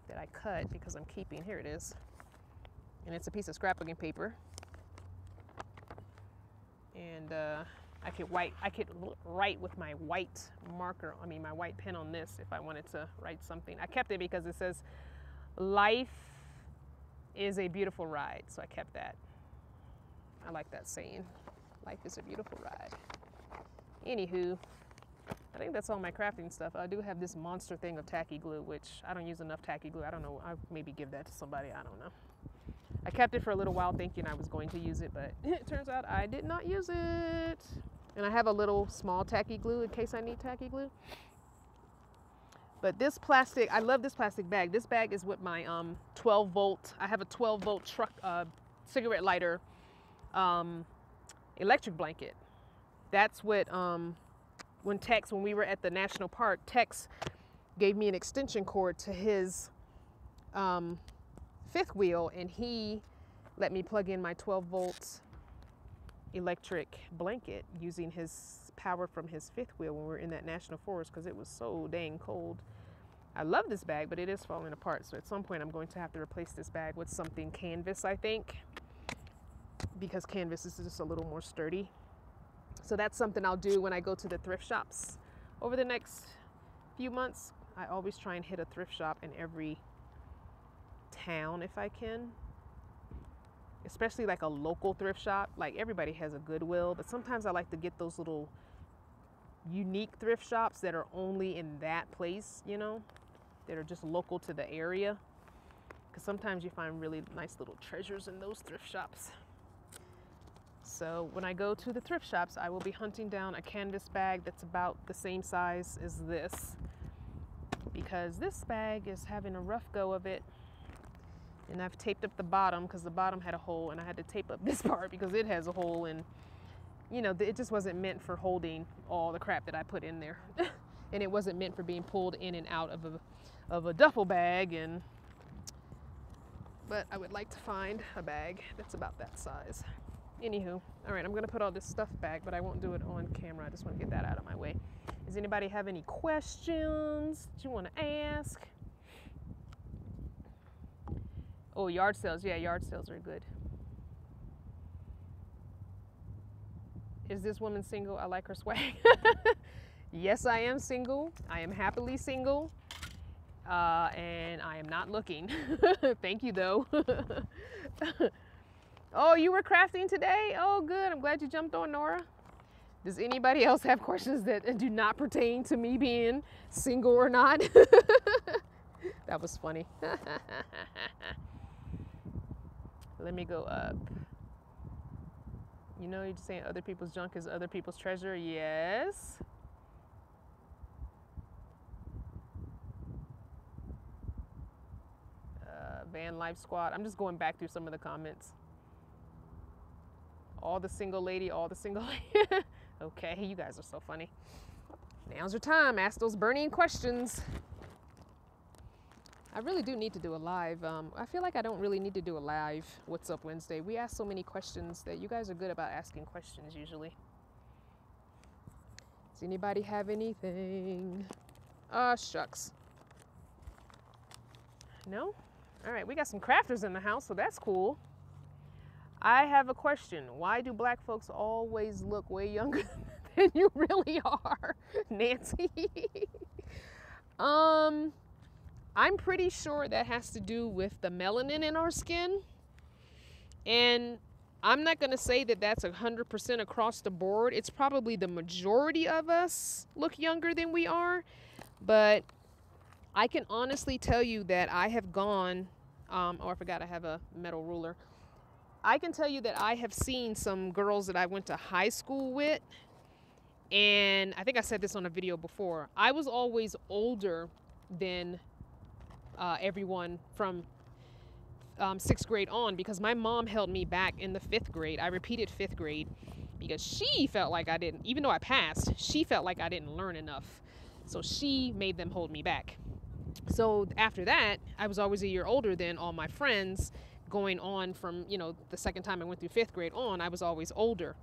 that I cut because I'm keeping, here it is. And it's a piece of scrapbooking paper. And I could write with my white marker, my white pen on this if I wanted to write something. I kept it because it says, life is a beautiful ride. So I kept that. I like that saying. Life is a beautiful ride. Anywho, I think that's all my crafting stuff. I do have this monster thing of tacky glue, which I don't use enough tacky glue. I don't know. I'll maybe give that to somebody. I don't know. I kept it for a little while thinking I was going to use it, but it turns out I did not use it. And I have a little small tacky glue in case I need tacky glue. But this plastic, I love this plastic bag. This bag is with my 12 volt. I have a 12 volt truck cigarette lighter electric blanket. That's what when we were at the national park, Tex gave me an extension cord to his fifth wheel, and he let me plug in my 12 volts electric blanket using his power from his fifth wheel when we were in that national forest because it was so dang cold. I love this bag, but it is falling apart. So at some point I'm going to have to replace this bag with something canvas, I think, because canvas is just a little more sturdy. So that's something I'll do when I go to the thrift shops over the next few months. I always try and hit a thrift shop in every town if I can, especially like a local thrift shop. Like, everybody has a Goodwill, but sometimes I like to get those little unique thrift shops that are only in that place, you know, that are just local to the area, because sometimes you find really nice little treasures in those thrift shops. So when I go to the thrift shops, I will be hunting down a canvas bag that's about the same size as this, because this bag is having a rough go of it. And I've taped up the bottom because the bottom had a hole, and I had to tape up this part because it has a hole, and you know, it just wasn't meant for holding all the crap that I put in there. And it wasn't meant for being pulled in and out of a duffel bag. But I would like to find a bag that's about that size. Anywho, all right, I'm gonna put all this stuff back, but I won't do it on camera. I just want to get that out of my way. Does anybody have any questions that you want to ask? Oh, yard sales. Yeah, yard sales are good. Is this woman single? I like her swag. Yes, I am single. I am happily single. And I am not looking. Thank you, though. Oh, you were crafting today? Oh, good. I'm glad you jumped on, Nora. Does anybody else have questions that do not pertain to me being single or not? That was funny. Let me go up. You know, you're just saying other people's junk is other people's treasure. Yes. Van Life Squad. I'm just going back through some of the comments. All the single lady, all the single lady. Okay, you guys are so funny. Now's your time. Ask those burning questions. I really do need to do a live. I feel like I don't really need to do a live What's Up Wednesday. We ask so many questions that you guys are good about asking questions usually. Does anybody have anything? Shucks. No? All right, we got some crafters in the house, so that's cool. I have a question. Why do black folks always look way younger than you really are, Nancy? I'm pretty sure that has to do with the melanin in our skin. And I'm not going to say that that's 100% across the board. It's probably the majority of us look younger than we are. But I can honestly tell you that I have gone, oh, I forgot I have a metal ruler. I can tell you that I have seen some girls that I went to high school with. And I think I said this on a video before. I was always older than everyone from 6th grade on because my mom held me back in the 5th grade. I repeated 5th grade because she felt like I didn't, even though I passed, she felt like I didn't learn enough. So she made them hold me back. So after that, I was always a year older than all my friends going on from, you know, the second time I went through 5th grade on, I was always older.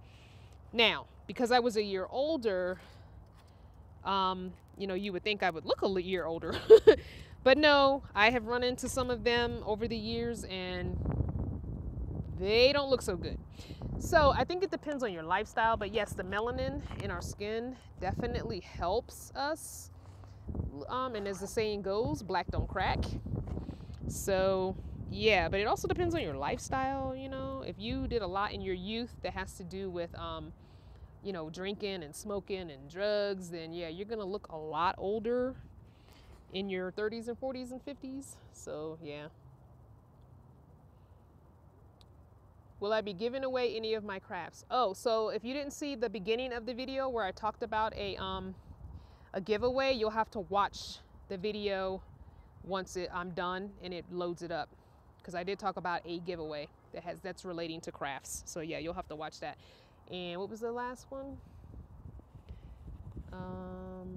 Now, because I was a year older, you know, you would think I would look a year older. But no, I have run into some of them over the years and they don't look so good. So I think it depends on your lifestyle, but yes, the melanin in our skin definitely helps us. And as the saying goes, black don't crack. So yeah, but it also depends on your lifestyle, you know. If you did a lot in your youth that has to do with, you know, drinking and smoking and drugs, then yeah, you're gonna look a lot older in your 30s and 40s and 50s. So yeah. Will I be giving away any of my crafts? Oh, so if you didn't see the beginning of the video where I talked about a giveaway, you'll have to watch the video once I'm done and it loads it up, because I did talk about a giveaway that's relating to crafts. So yeah, you'll have to watch that. And what was the last one?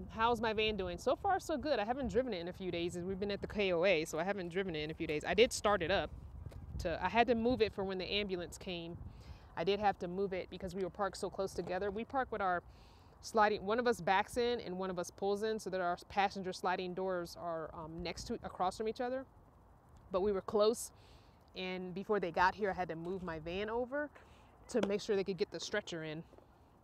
How's my van doing? So far, so good. I haven't driven it in a few days, as we've been at the KOA, so I haven't driven it in a few days. I did start it up. I had to move it for when the ambulance came. I did have to move it because we were parked so close together. We park with our sliding, one of us backs in and one of us pulls in, so that our passenger sliding doors are across from each other. But we were close, and before they got here, I had to move my van over to make sure they could get the stretcher in.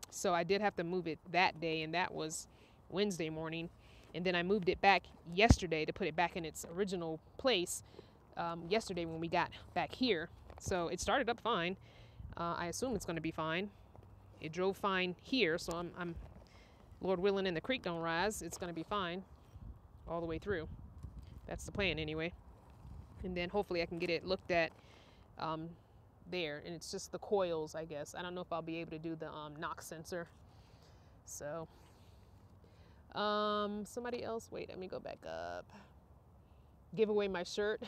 So I did have to move it that day, and that was Wednesday morning. And then I moved it back yesterday to put it back in its original place yesterday when we got back here. So it started up fine. I assume it's going to be fine. It drove fine here, so I'm Lord willing and the creek don't rise, it's going to be fine all the way through. That's the plan anyway. And then hopefully I can get it looked at there, and it's just the coils, I guess. I don't know if I'll be able to do the knock sensor. So somebody else, wait, let me go back up. Give away my shirt.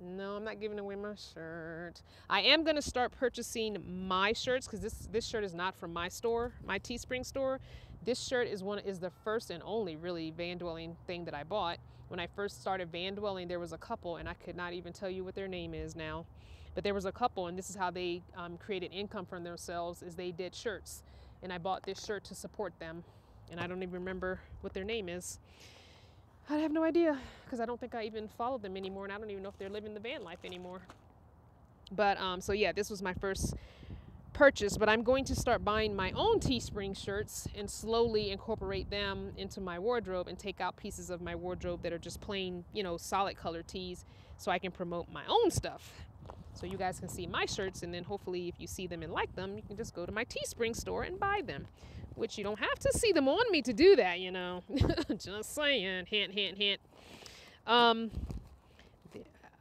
No, I'm not giving away my shirt. I am going to start purchasing my shirts because this shirt is not from my store, my Teespring store. This shirt is the first and only really van dwelling thing that I bought. When I first started van dwelling, there was a couple, and I could not even tell you what their name is now. But there was a couple, and this is how they created income for themselves, is they did shirts. And I bought this shirt to support them. And I don't even remember what their name is. I have no idea because I don't think I even followed them anymore, and I don't even know if they're living the van life anymore. But so yeah, this was my first purchase, but I'm going to start buying my own Teespring shirts and slowly incorporate them into my wardrobe and take out pieces of my wardrobe that are just plain, you know, solid color tees so I can promote my own stuff. So you guys can see my shirts, and then hopefully if you see them and like them, you can just go to my Teespring store and buy them. Which you don't have to see them on me to do that, you know. Just saying. Hint, hint, hint.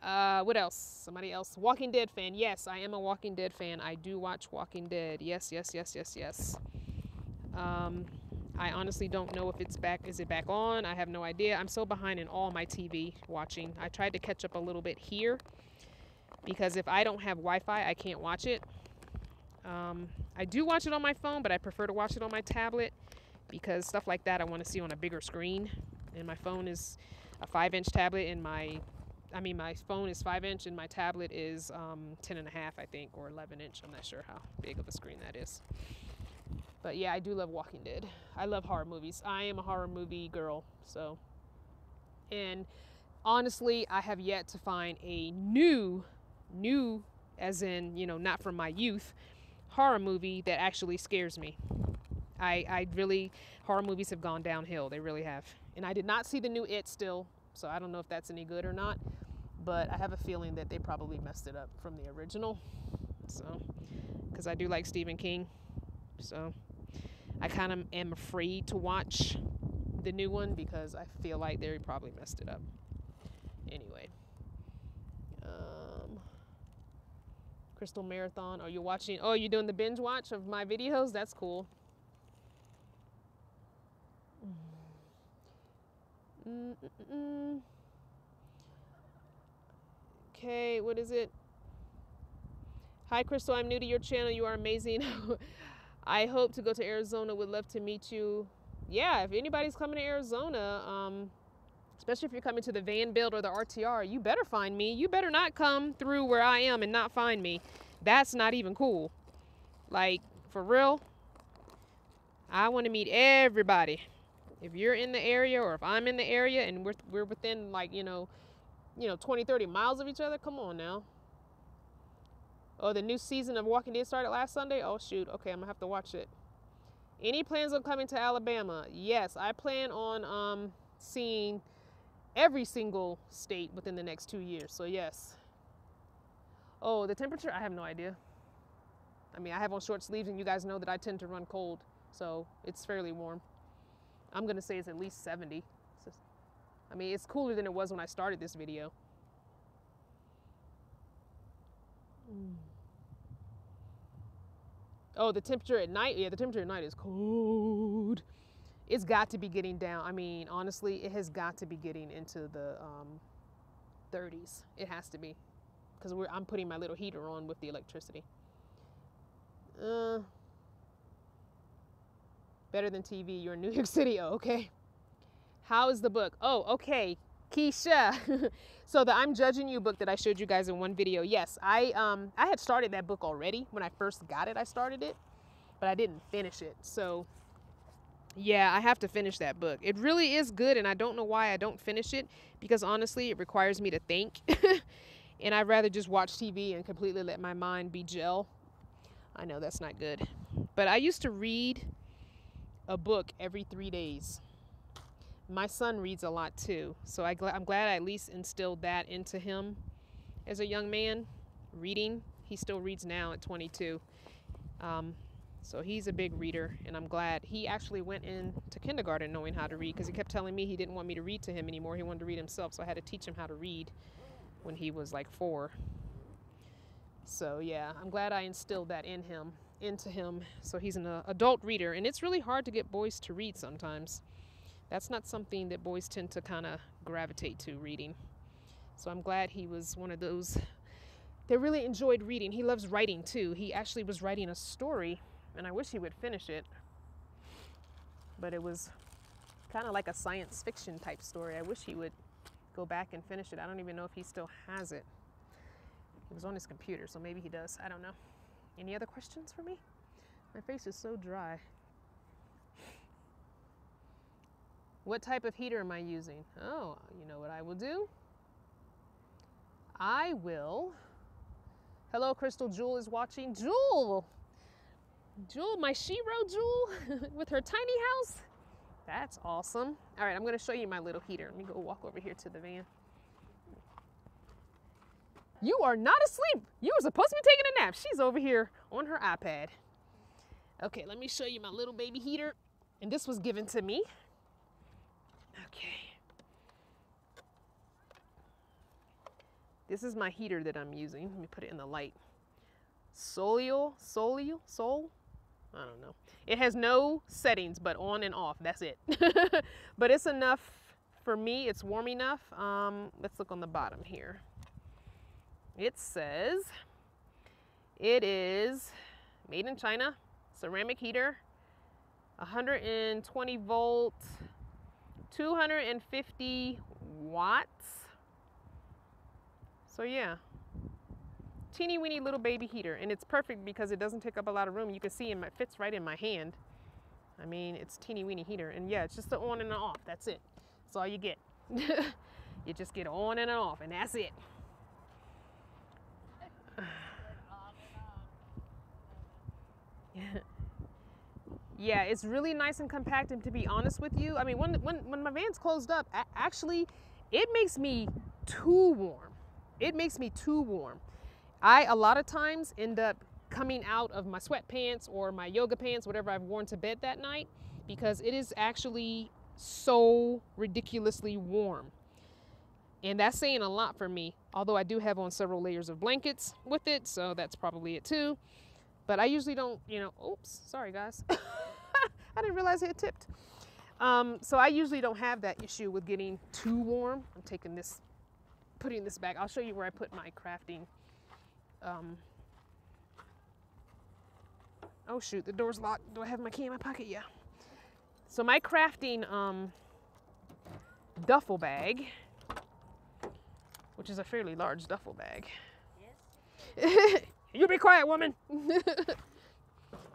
What else? Somebody else. Walking Dead fan. Yes, I am a Walking Dead fan. I do watch Walking Dead. Yes, yes, yes, yes, yes. I honestly don't know if it's back. Is it back on? I have no idea. I'm so behind in all my TV watching. I tried to catch up a little bit here because if I don't have Wi-Fi, I can't watch it. I do watch it on my phone, but I prefer to watch it on my tablet because stuff like that I want to see on a bigger screen. And my phone is a 5-inch tablet, and my phone is 5-inch, and my tablet is 10.5, I think, or 11-inch. I'm not sure how big of a screen that is. But yeah, I do love Walking Dead. I love horror movies. I am a horror movie girl. So, and honestly, I have yet to find a new, as in, you know, not from my youth, horror movie that actually scares me. I really, horror movies have gone downhill. They really have. And I did not see the new It still, so I don't know if that's any good or not, but I have a feeling that they probably messed it up from the original. So, because I do like Stephen King, so I kind of am afraid to watch the new one because I feel like they probably messed it up. Anyway. Crystal Marathon. Oh, you're watching. Oh, you're doing the binge watch of my videos? That's cool. Okay, what is it? Hi, Crystal. I'm new to your channel. You are amazing. I hope to go to Arizona. Would love to meet you. Yeah, if anybody's coming to Arizona, especially if you're coming to the van build or the RTR, you better find me. You better not come through where I am and not find me. That's not even cool. Like, for real, I want to meet everybody. If you're in the area or if I'm in the area and we're within, like, you know, 20, 30 miles of each other, come on now. Oh, the new season of Walking Dead started last Sunday? Oh, shoot. Okay, I'm going to have to watch it. Any plans on coming to Alabama? Yes, I plan on seeing every single state within the next 2 years. So, yes. Oh, the temperature? I have no idea. I mean, I have on short sleeves, and you guys know that I tend to run cold. So, it's fairly warm. I'm going to say it's at least 70. I mean, it's cooler than it was when I started this video. Oh, the temperature at night? Yeah, the temperature at night is cold. It's got to be getting down. I mean, honestly, it has got to be getting into the 30s. It has to be. Because I'm putting my little heater on with the electricity. Better than TV. You're in New York City. Oh, okay. How is the book? Oh, okay. Keisha. So the I'm Judging You book that I showed you guys in one video. Yes, I had started that book already. When I first got it, I started it. But I didn't finish it. So, yeah, I have to finish that book. It really is good, and I don't know why I don't finish it. Because, honestly, it requires me to think. And I'd rather just watch TV and completely let my mind be gel. I know that's not good. But I used to read a book every 3 days. My son reads a lot too, so I'm glad I at least instilled that into him as a young man, reading. He still reads now at 22. So he's a big reader, and I'm glad. He actually went into kindergarten knowing how to read because he kept telling me he didn't want me to read to him anymore. He wanted to read himself, so I had to teach him how to read when he was like 4. So yeah, I'm glad I instilled that into him, so he's an adult reader. And it's really hard to get boys to read sometimes. That's not something that boys tend to kind of gravitate to, reading. So I'm glad he was one of those that really enjoyed reading. He loves writing too. He actually was writing a story, and I wish he would finish it. But it was kind of like a science fiction type story. I wish he would go back and finish it. I don't even know if he still has it. It was on his computer, so maybe he does. I don't know. Any other questions for me? My face is so dry. What type of heater am I using? Oh, you know what I will do? I will. Hello, Crystal. Jewel is watching. Jewel! Jewel, my Shiro Jewel with her tiny house. That's awesome. All right, I'm going to show you my little heater. Let me go walk over here to the van. You are not asleep. You were supposed to be taking a nap. She's over here on her iPad. Okay, let me show you my little baby heater. And this was given to me. Okay. This is my heater that I'm using. Let me put it in the light. Sawyer? I don't know. It has no settings but on and off. That's it. But it's enough for me. It's warm enough. Let's look on the bottom here. It says it is made in China, ceramic heater, 120 volt, 250 watts. So yeah, teeny weeny little baby heater, and it's perfect because it doesn't take up a lot of room. You can see it fits right in my hand. I mean, it's teeny weeny heater, and yeah, it's just the on and the off. That's it. That's all you get. You just get on and off, and that's it. Yeah, it's really nice and compact, and to be honest with you, I mean, when my van's closed up, actually, it makes me too warm. It makes me too warm. I, a lot of times, end up coming out of my sweatpants or my yoga pants, whatever I've worn to bed that night, because it is actually so ridiculously warm. And that's saying a lot for me, although I do have on several layers of blankets with it, so that's probably it too. But I usually don't, you know, oops, sorry guys. I didn't realize it tipped. So I usually don't have that issue with getting too warm. I'm taking this, putting this back. I'll show you where I put my crafting. Oh shoot, the door's locked. Do I have my key in my pocket? Yeah. So my crafting duffel bag, which is a fairly large duffel bag. Yes. You be quiet, woman.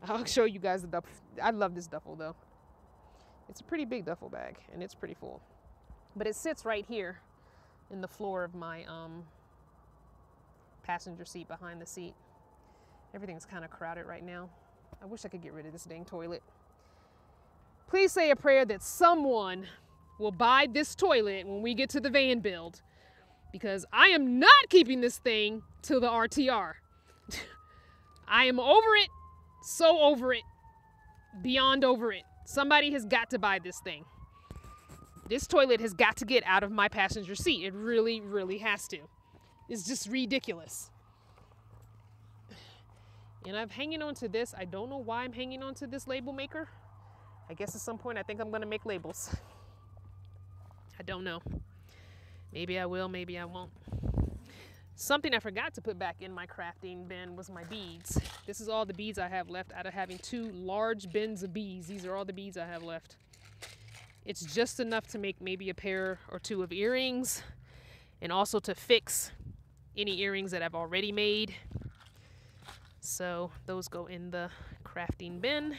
I'll show you guys the duffel. I love this duffel though. It's a pretty big duffel bag and it's pretty full. But it sits right here in the floor of my passenger seat, behind the seat. Everything's kind of crowded right now. I wish I could get rid of this dang toilet. Please say a prayer that someone will buy this toilet when we get to the van build, because I am not keeping this thing till the RTR. I am over it, so over it, beyond over it. Somebody has got to buy this thing. This toilet has got to get out of my passenger seat. It really, really has to. It's just ridiculous. And I'm hanging on to this. I don't know why I'm hanging on to this label maker. I guess at some point I think I'm going to make labels. I don't know. Maybe I will, maybe I won't. Something I forgot to put back in my crafting bin was my beads. This is all the beads I have left out of having 2 large bins of beads. These are all the beads I have left. It's just enough to make maybe a pair or 2 of earrings, and also to fix any earrings that I've already made. So those go in the crafting bin.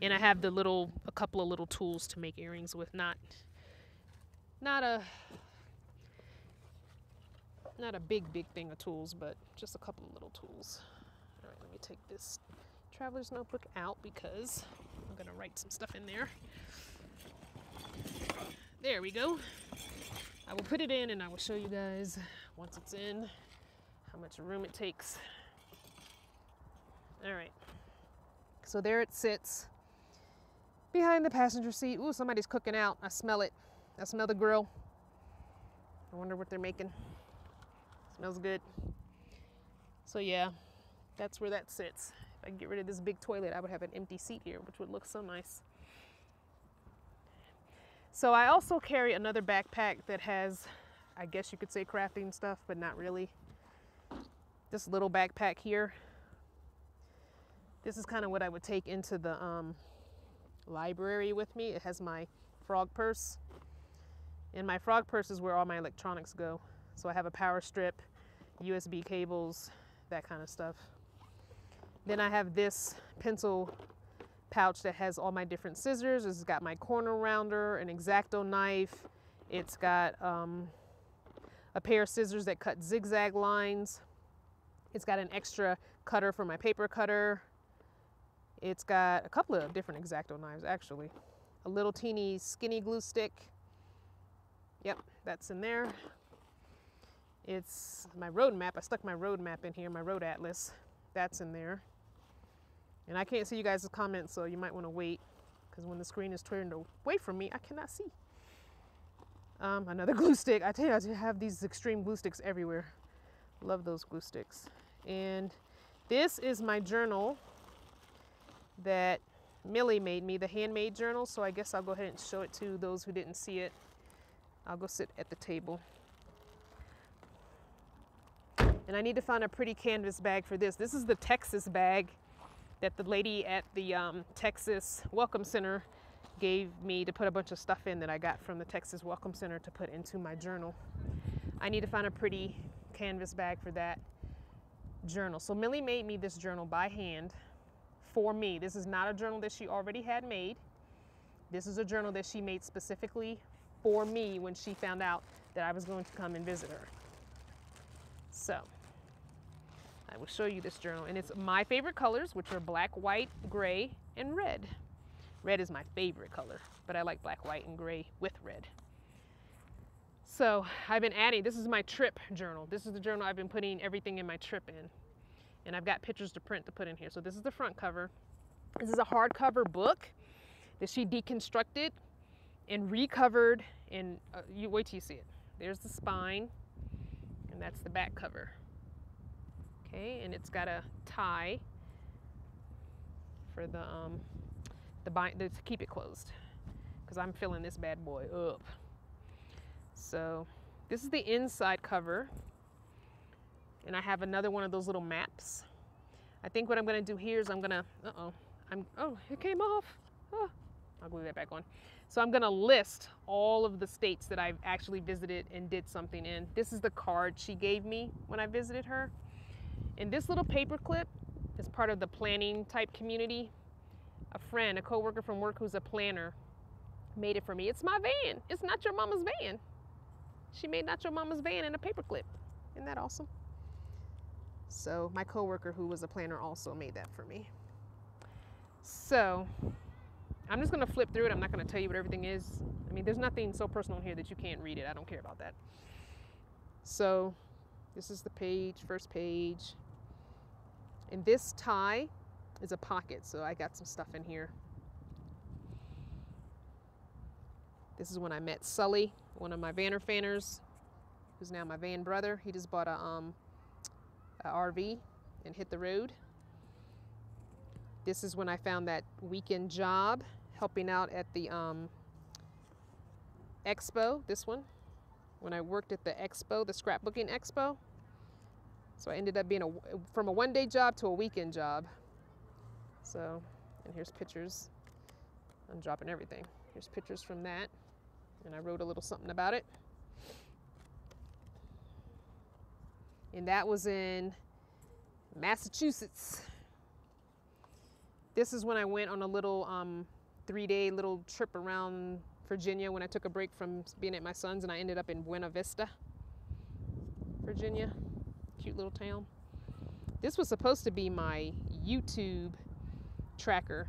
And I have a couple of little tools to make earrings with, not a big thing of tools, but just a couple of little tools. All right, let me take this traveler's notebook out because I'm gonna write some stuff in there. There we go. I will put it in and I will show you guys once it's in how much room it takes. All right, so there it sits behind the passenger seat. Ooh, somebody's cooking out. I smell it. I smell the grill. I wonder what they're making. Smells good. So yeah, that's where that sits. If I get rid of this big toilet, I would have an empty seat here, which would look so nice. So I also carry another backpack that has I guess you could say crafting stuff, but not really. This little backpack here. This is kind of what I would take into the library with me. It has my frog purse. And my frog purse is where all my electronics go. So I have a power strip, USB cables, that kind of stuff. Then I have this pencil pouch that has all my different scissors. It's got my corner rounder, an X-Acto knife. It's got a pair of scissors that cut zigzag lines. It's got an extra cutter for my paper cutter. It's got a couple of different X-Acto knives, actually. A little teeny skinny glue stick. Yep, that's in there. It's my road map. I stuck my road map in here, my road atlas. That's in there. And I can't see you guys' comments, so you might want to wait, because when the screen is turned away from me, I cannot see. Another glue stick. I tell you, I just have these extreme glue sticks everywhere. Love those glue sticks. And this is my journal that Millie made me, the handmade journal. So I guess I'll go ahead and show it to those who didn't see it. I'll go sit at the table. And I need to find a pretty canvas bag for this. This is the Texas bag that the lady at the Texas Welcome Center gave me to put a bunch of stuff in that I got from the Texas Welcome Center to put into my journal. I need to find a pretty canvas bag for that journal. So Millie made me this journal by hand for me. This is not a journal that she already had made. This is a journal that she made specifically for me when she found out that I was going to come and visit her. So I will show you this journal, and it's my favorite colors, which are black, white, gray, and red. Red is my favorite color, but I like black, white, and gray with red. So I've been adding, this is my trip journal. This is the journal I've been putting everything in my trip in. And I've got pictures to print to put in here. So this is the front cover. This is a hardcover book that she deconstructed and recovered, and you wait till you see it. There's the spine, and that's the back cover. Okay, and it's got a tie for the to keep it closed, because I'm filling this bad boy up. So this is the inside cover, and I have another one of those little maps. I think what I'm going to do here is I'm going to, oh, it came off. Oh, I'll glue that back on. So I'm going to list all of the states that I've actually visited and did something in. This is the card she gave me when I visited her. And this little paper clip is part of the planning type community. A friend, a coworker from work who's a planner, made it for me. It's my van. It's Not Your Mama's van. She made Not Your Mama's van in a paper clip. Isn't that awesome? So my coworker who was a planner also made that for me. So I'm just gonna flip through it. I'm not gonna tell you what everything is. I mean, there's nothing so personal in here that you can't read it. I don't care about that. So this is the page, first page. And this tie is a pocket, so I got some stuff in here. This is when I met Sully, one of my vanner fanners, who's now my van brother. He just bought a RV and hit the road. This is when I found that weekend job helping out at the expo, this one, when I worked at the expo, the scrapbooking expo. So I ended up being from a one-day job to a weekend job. So, and here's pictures. I'm dropping everything. Here's pictures from that. And I wrote a little something about it. And that was in Massachusetts. This is when I went on a little 3-day little trip around Virginia when I took a break from being at my son's, and I ended up in Buena Vista, Virginia. Cute little town. This was supposed to be my YouTube tracker,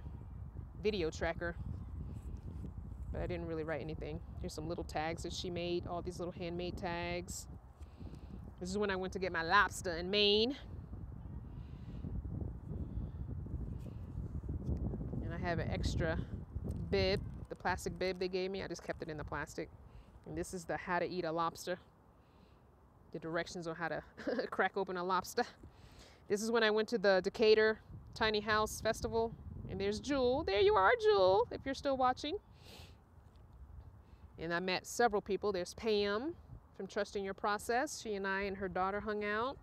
video tracker, but I didn't really write anything. Here's some little tags that she made, all these little handmade tags. This is when I went to get my lobster in Maine. And I have an extra bib, the plastic bib they gave me. I just kept it in the plastic. And this is the how to eat a lobster. The directions on how to crack open a lobster. This is when I went to the Decatur Tiny House Festival. And there's Jewel. There you are, Jewel, if you're still watching. And I met several people. There's Pam from Trusting Your Process. She and I and her daughter hung out.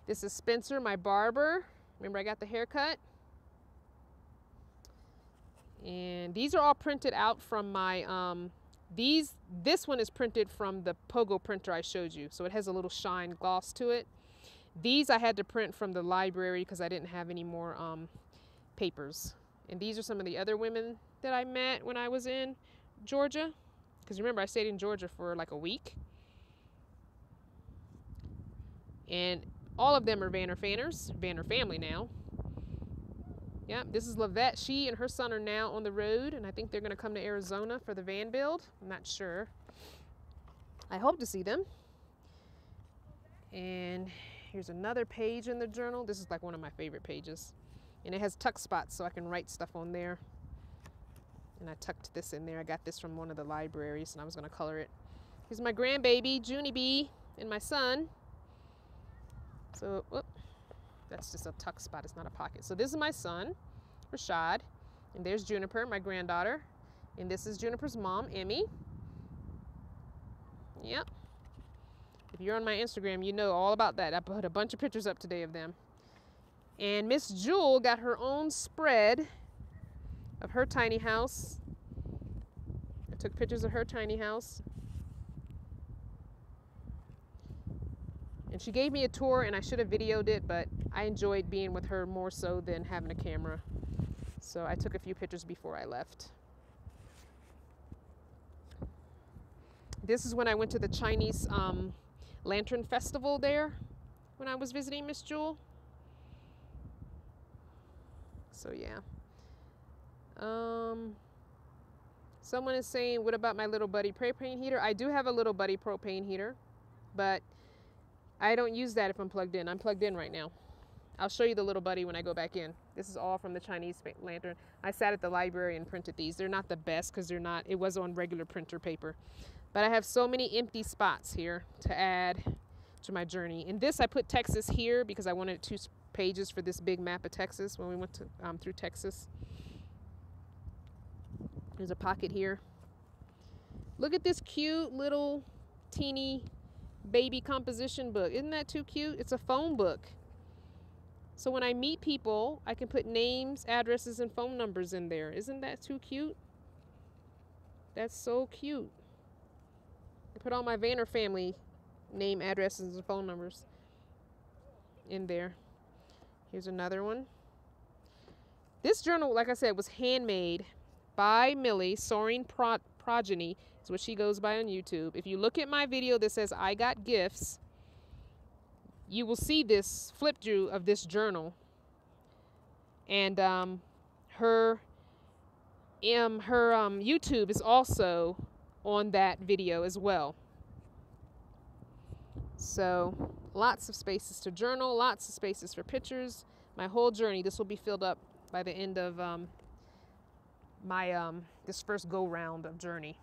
This is Spencer, my barber. Remember I got the haircut? And these are all printed out from my, this one is printed from the Pogo printer I showed you. So it has a little shine gloss to it. These I had to print from the library because I didn't have any more papers. And these are some of the other women that I met when I was in Georgia. Because remember, I stayed in Georgia for like a week. And all of them are Vanner fanners, Vanner family now. Yeah, this is Lavette. She and her son are now on the road, and I think they're going to come to Arizona for the van build. I'm not sure. I hope to see them. And here's another page in the journal. This is like one of my favorite pages. And it has tuck spots, so I can write stuff on there. And I tucked this in there. I got this from one of the libraries, and I was going to color it. Here's my grandbaby, Junie B, and my son. So, whoop. That's just a tuck spot, it's not a pocket. So this is my son, Rashad, and there's Juniper, my granddaughter, and this is Juniper's mom, Emmy. Yep. If you're on my Instagram, you know all about that. I put a bunch of pictures up today of them. And Miss Jewel got her own spread of her tiny house. I took pictures of her tiny house. And she gave me a tour, and I should have videoed it, but I enjoyed being with her more so than having a camera. So I took a few pictures before I left. This is when I went to the Chinese Lantern Festival there when I was visiting Miss Jewel. So yeah. Someone is saying, what about my little buddy propane heater? I do have a little buddy propane heater, but I don't use that if I'm plugged in. I'm plugged in right now. I'll show you the little buddy when I go back in. This is all from the Chinese lantern. I sat at the library and printed these. They're not the best because they're not, it was on regular printer paper. But I have so many empty spots here to add to my journey. In this, I put Texas here because I wanted 2 pages for this big map of Texas when we went to, through Texas. There's a pocket here. Look at this cute little teeny baby composition book. Isn't that too cute? It's a phone book. So when I meet people, I can put names, addresses, and phone numbers in there. Isn't that too cute? That's so cute. I put all my Vanner family name, addresses, and phone numbers in there. Here's another one. This journal, like I said, was handmade by Millie, Soaring Progeny, is what she goes by on YouTube. If you look at my video that says I got gifts, you will see this flip through of this journal. And her YouTube is also on that video as well. So lots of spaces to journal, lots of spaces for pictures. My whole journey, this will be filled up by the end of this first go round of journey.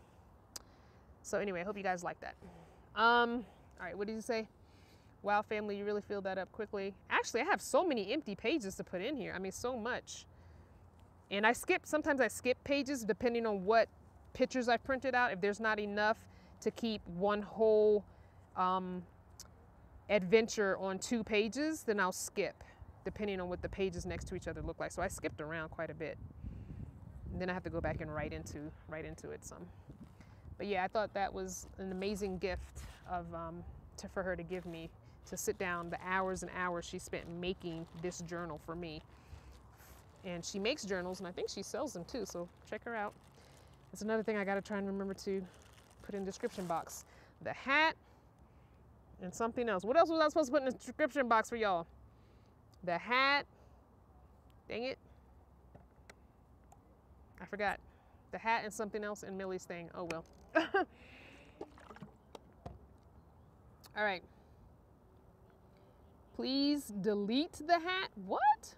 So anyway, I hope you guys like that. All right, what did you say? Wow, family, you really filled that up quickly. Actually, I have so many empty pages to put in here. I mean, so much. And sometimes I skip pages depending on what pictures I've printed out. If there's not enough to keep one whole adventure on 2 pages, then I'll skip, depending on what the pages next to each other look like. So I skipped around quite a bit. And then I have to go back and write into it some. But yeah, I thought that was an amazing gift of for her to give me, to sit down the hours and hours she spent making this journal for me. And she makes journals, and I think she sells them too, so check her out. That's another thing I gotta try and remember to put in the description box. The hat and something else. What else was I supposed to put in the description box for y'all? The hat, dang it. I forgot. The hat and something else in Millie's thing. Oh well. All right. Please delete the hat. What?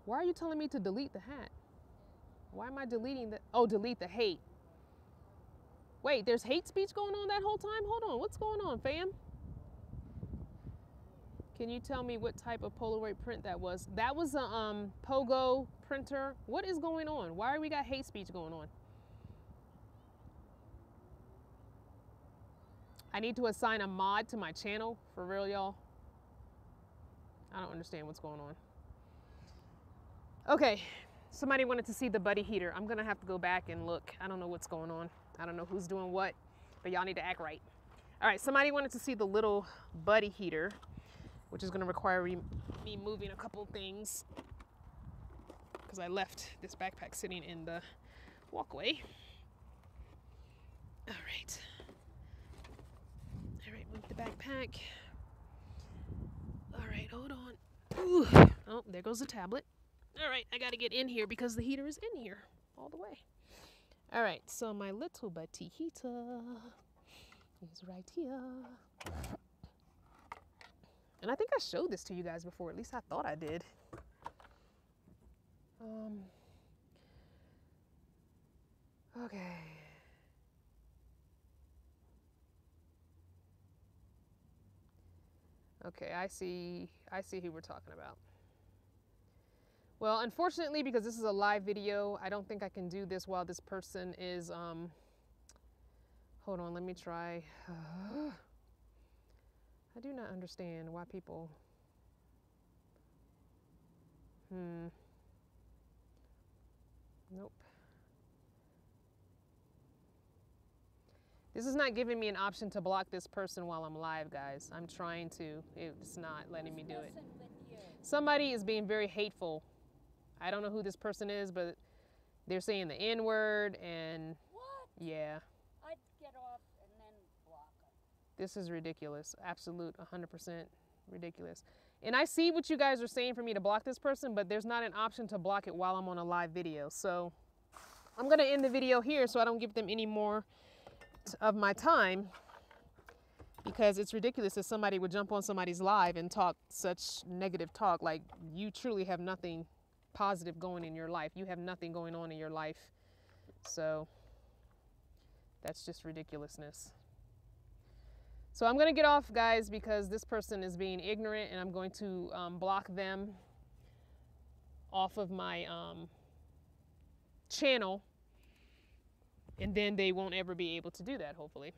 Why are you telling me to delete the hat? Why am I deleting the, oh, delete the hate. Wait, there's hate speech going on that whole time? Hold on, what's going on, fam? Can you tell me what type of Polaroid print that was? That was a Pogo printer. What is going on? Why we got hate speech going on? I need to assign a mod to my channel, for real, y'all. I don't understand what's going on. Okay, somebody wanted to see the buddy heater. I'm gonna have to go back and look. I don't know what's going on. I don't know who's doing what, but y'all need to act right. All right, somebody wanted to see the little buddy heater, which is gonna require me moving a couple things because I left this backpack sitting in the walkway. All right, move the backpack. All right, hold on. Ooh. Oh, there goes the tablet. All right, I gotta get in here because the heater is in here all the way. All right, so my little buddy heater is right here. And I think I showed this to you guys before, at least I thought I did. Okay. Okay, I see who we're talking about. Well, unfortunately, because this is a live video, I don't think I can do this while this person is, hold on, let me try. I do not understand why people, nope. This is not giving me an option to block this person while I'm live, guys. I'm trying to, it's not letting me do it. Somebody is being very hateful. I don't know who this person is, but they're saying the N-word and what? Yeah. I'd get off and then block them. This is ridiculous. Absolute 100% ridiculous. And I see what you guys are saying for me to block this person, but there's not an option to block it while I'm on a live video. So I'm gonna end the video here so I don't give them any more of my time, because it's ridiculous that somebody would jump on somebody's live and talk such negative talk. Like, you truly have nothing positive going in your life. You have nothing going on in your life. So that's just ridiculousness. So I'm gonna get off, guys, because this person is being ignorant, and I'm going to block them off of my channel, and then they won't ever be able to do that, hopefully.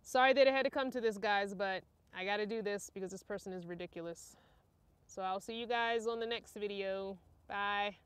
Sorry that it had to come to this, guys, but I gotta do this because this person is ridiculous. So I'll see you guys on the next video. Bye.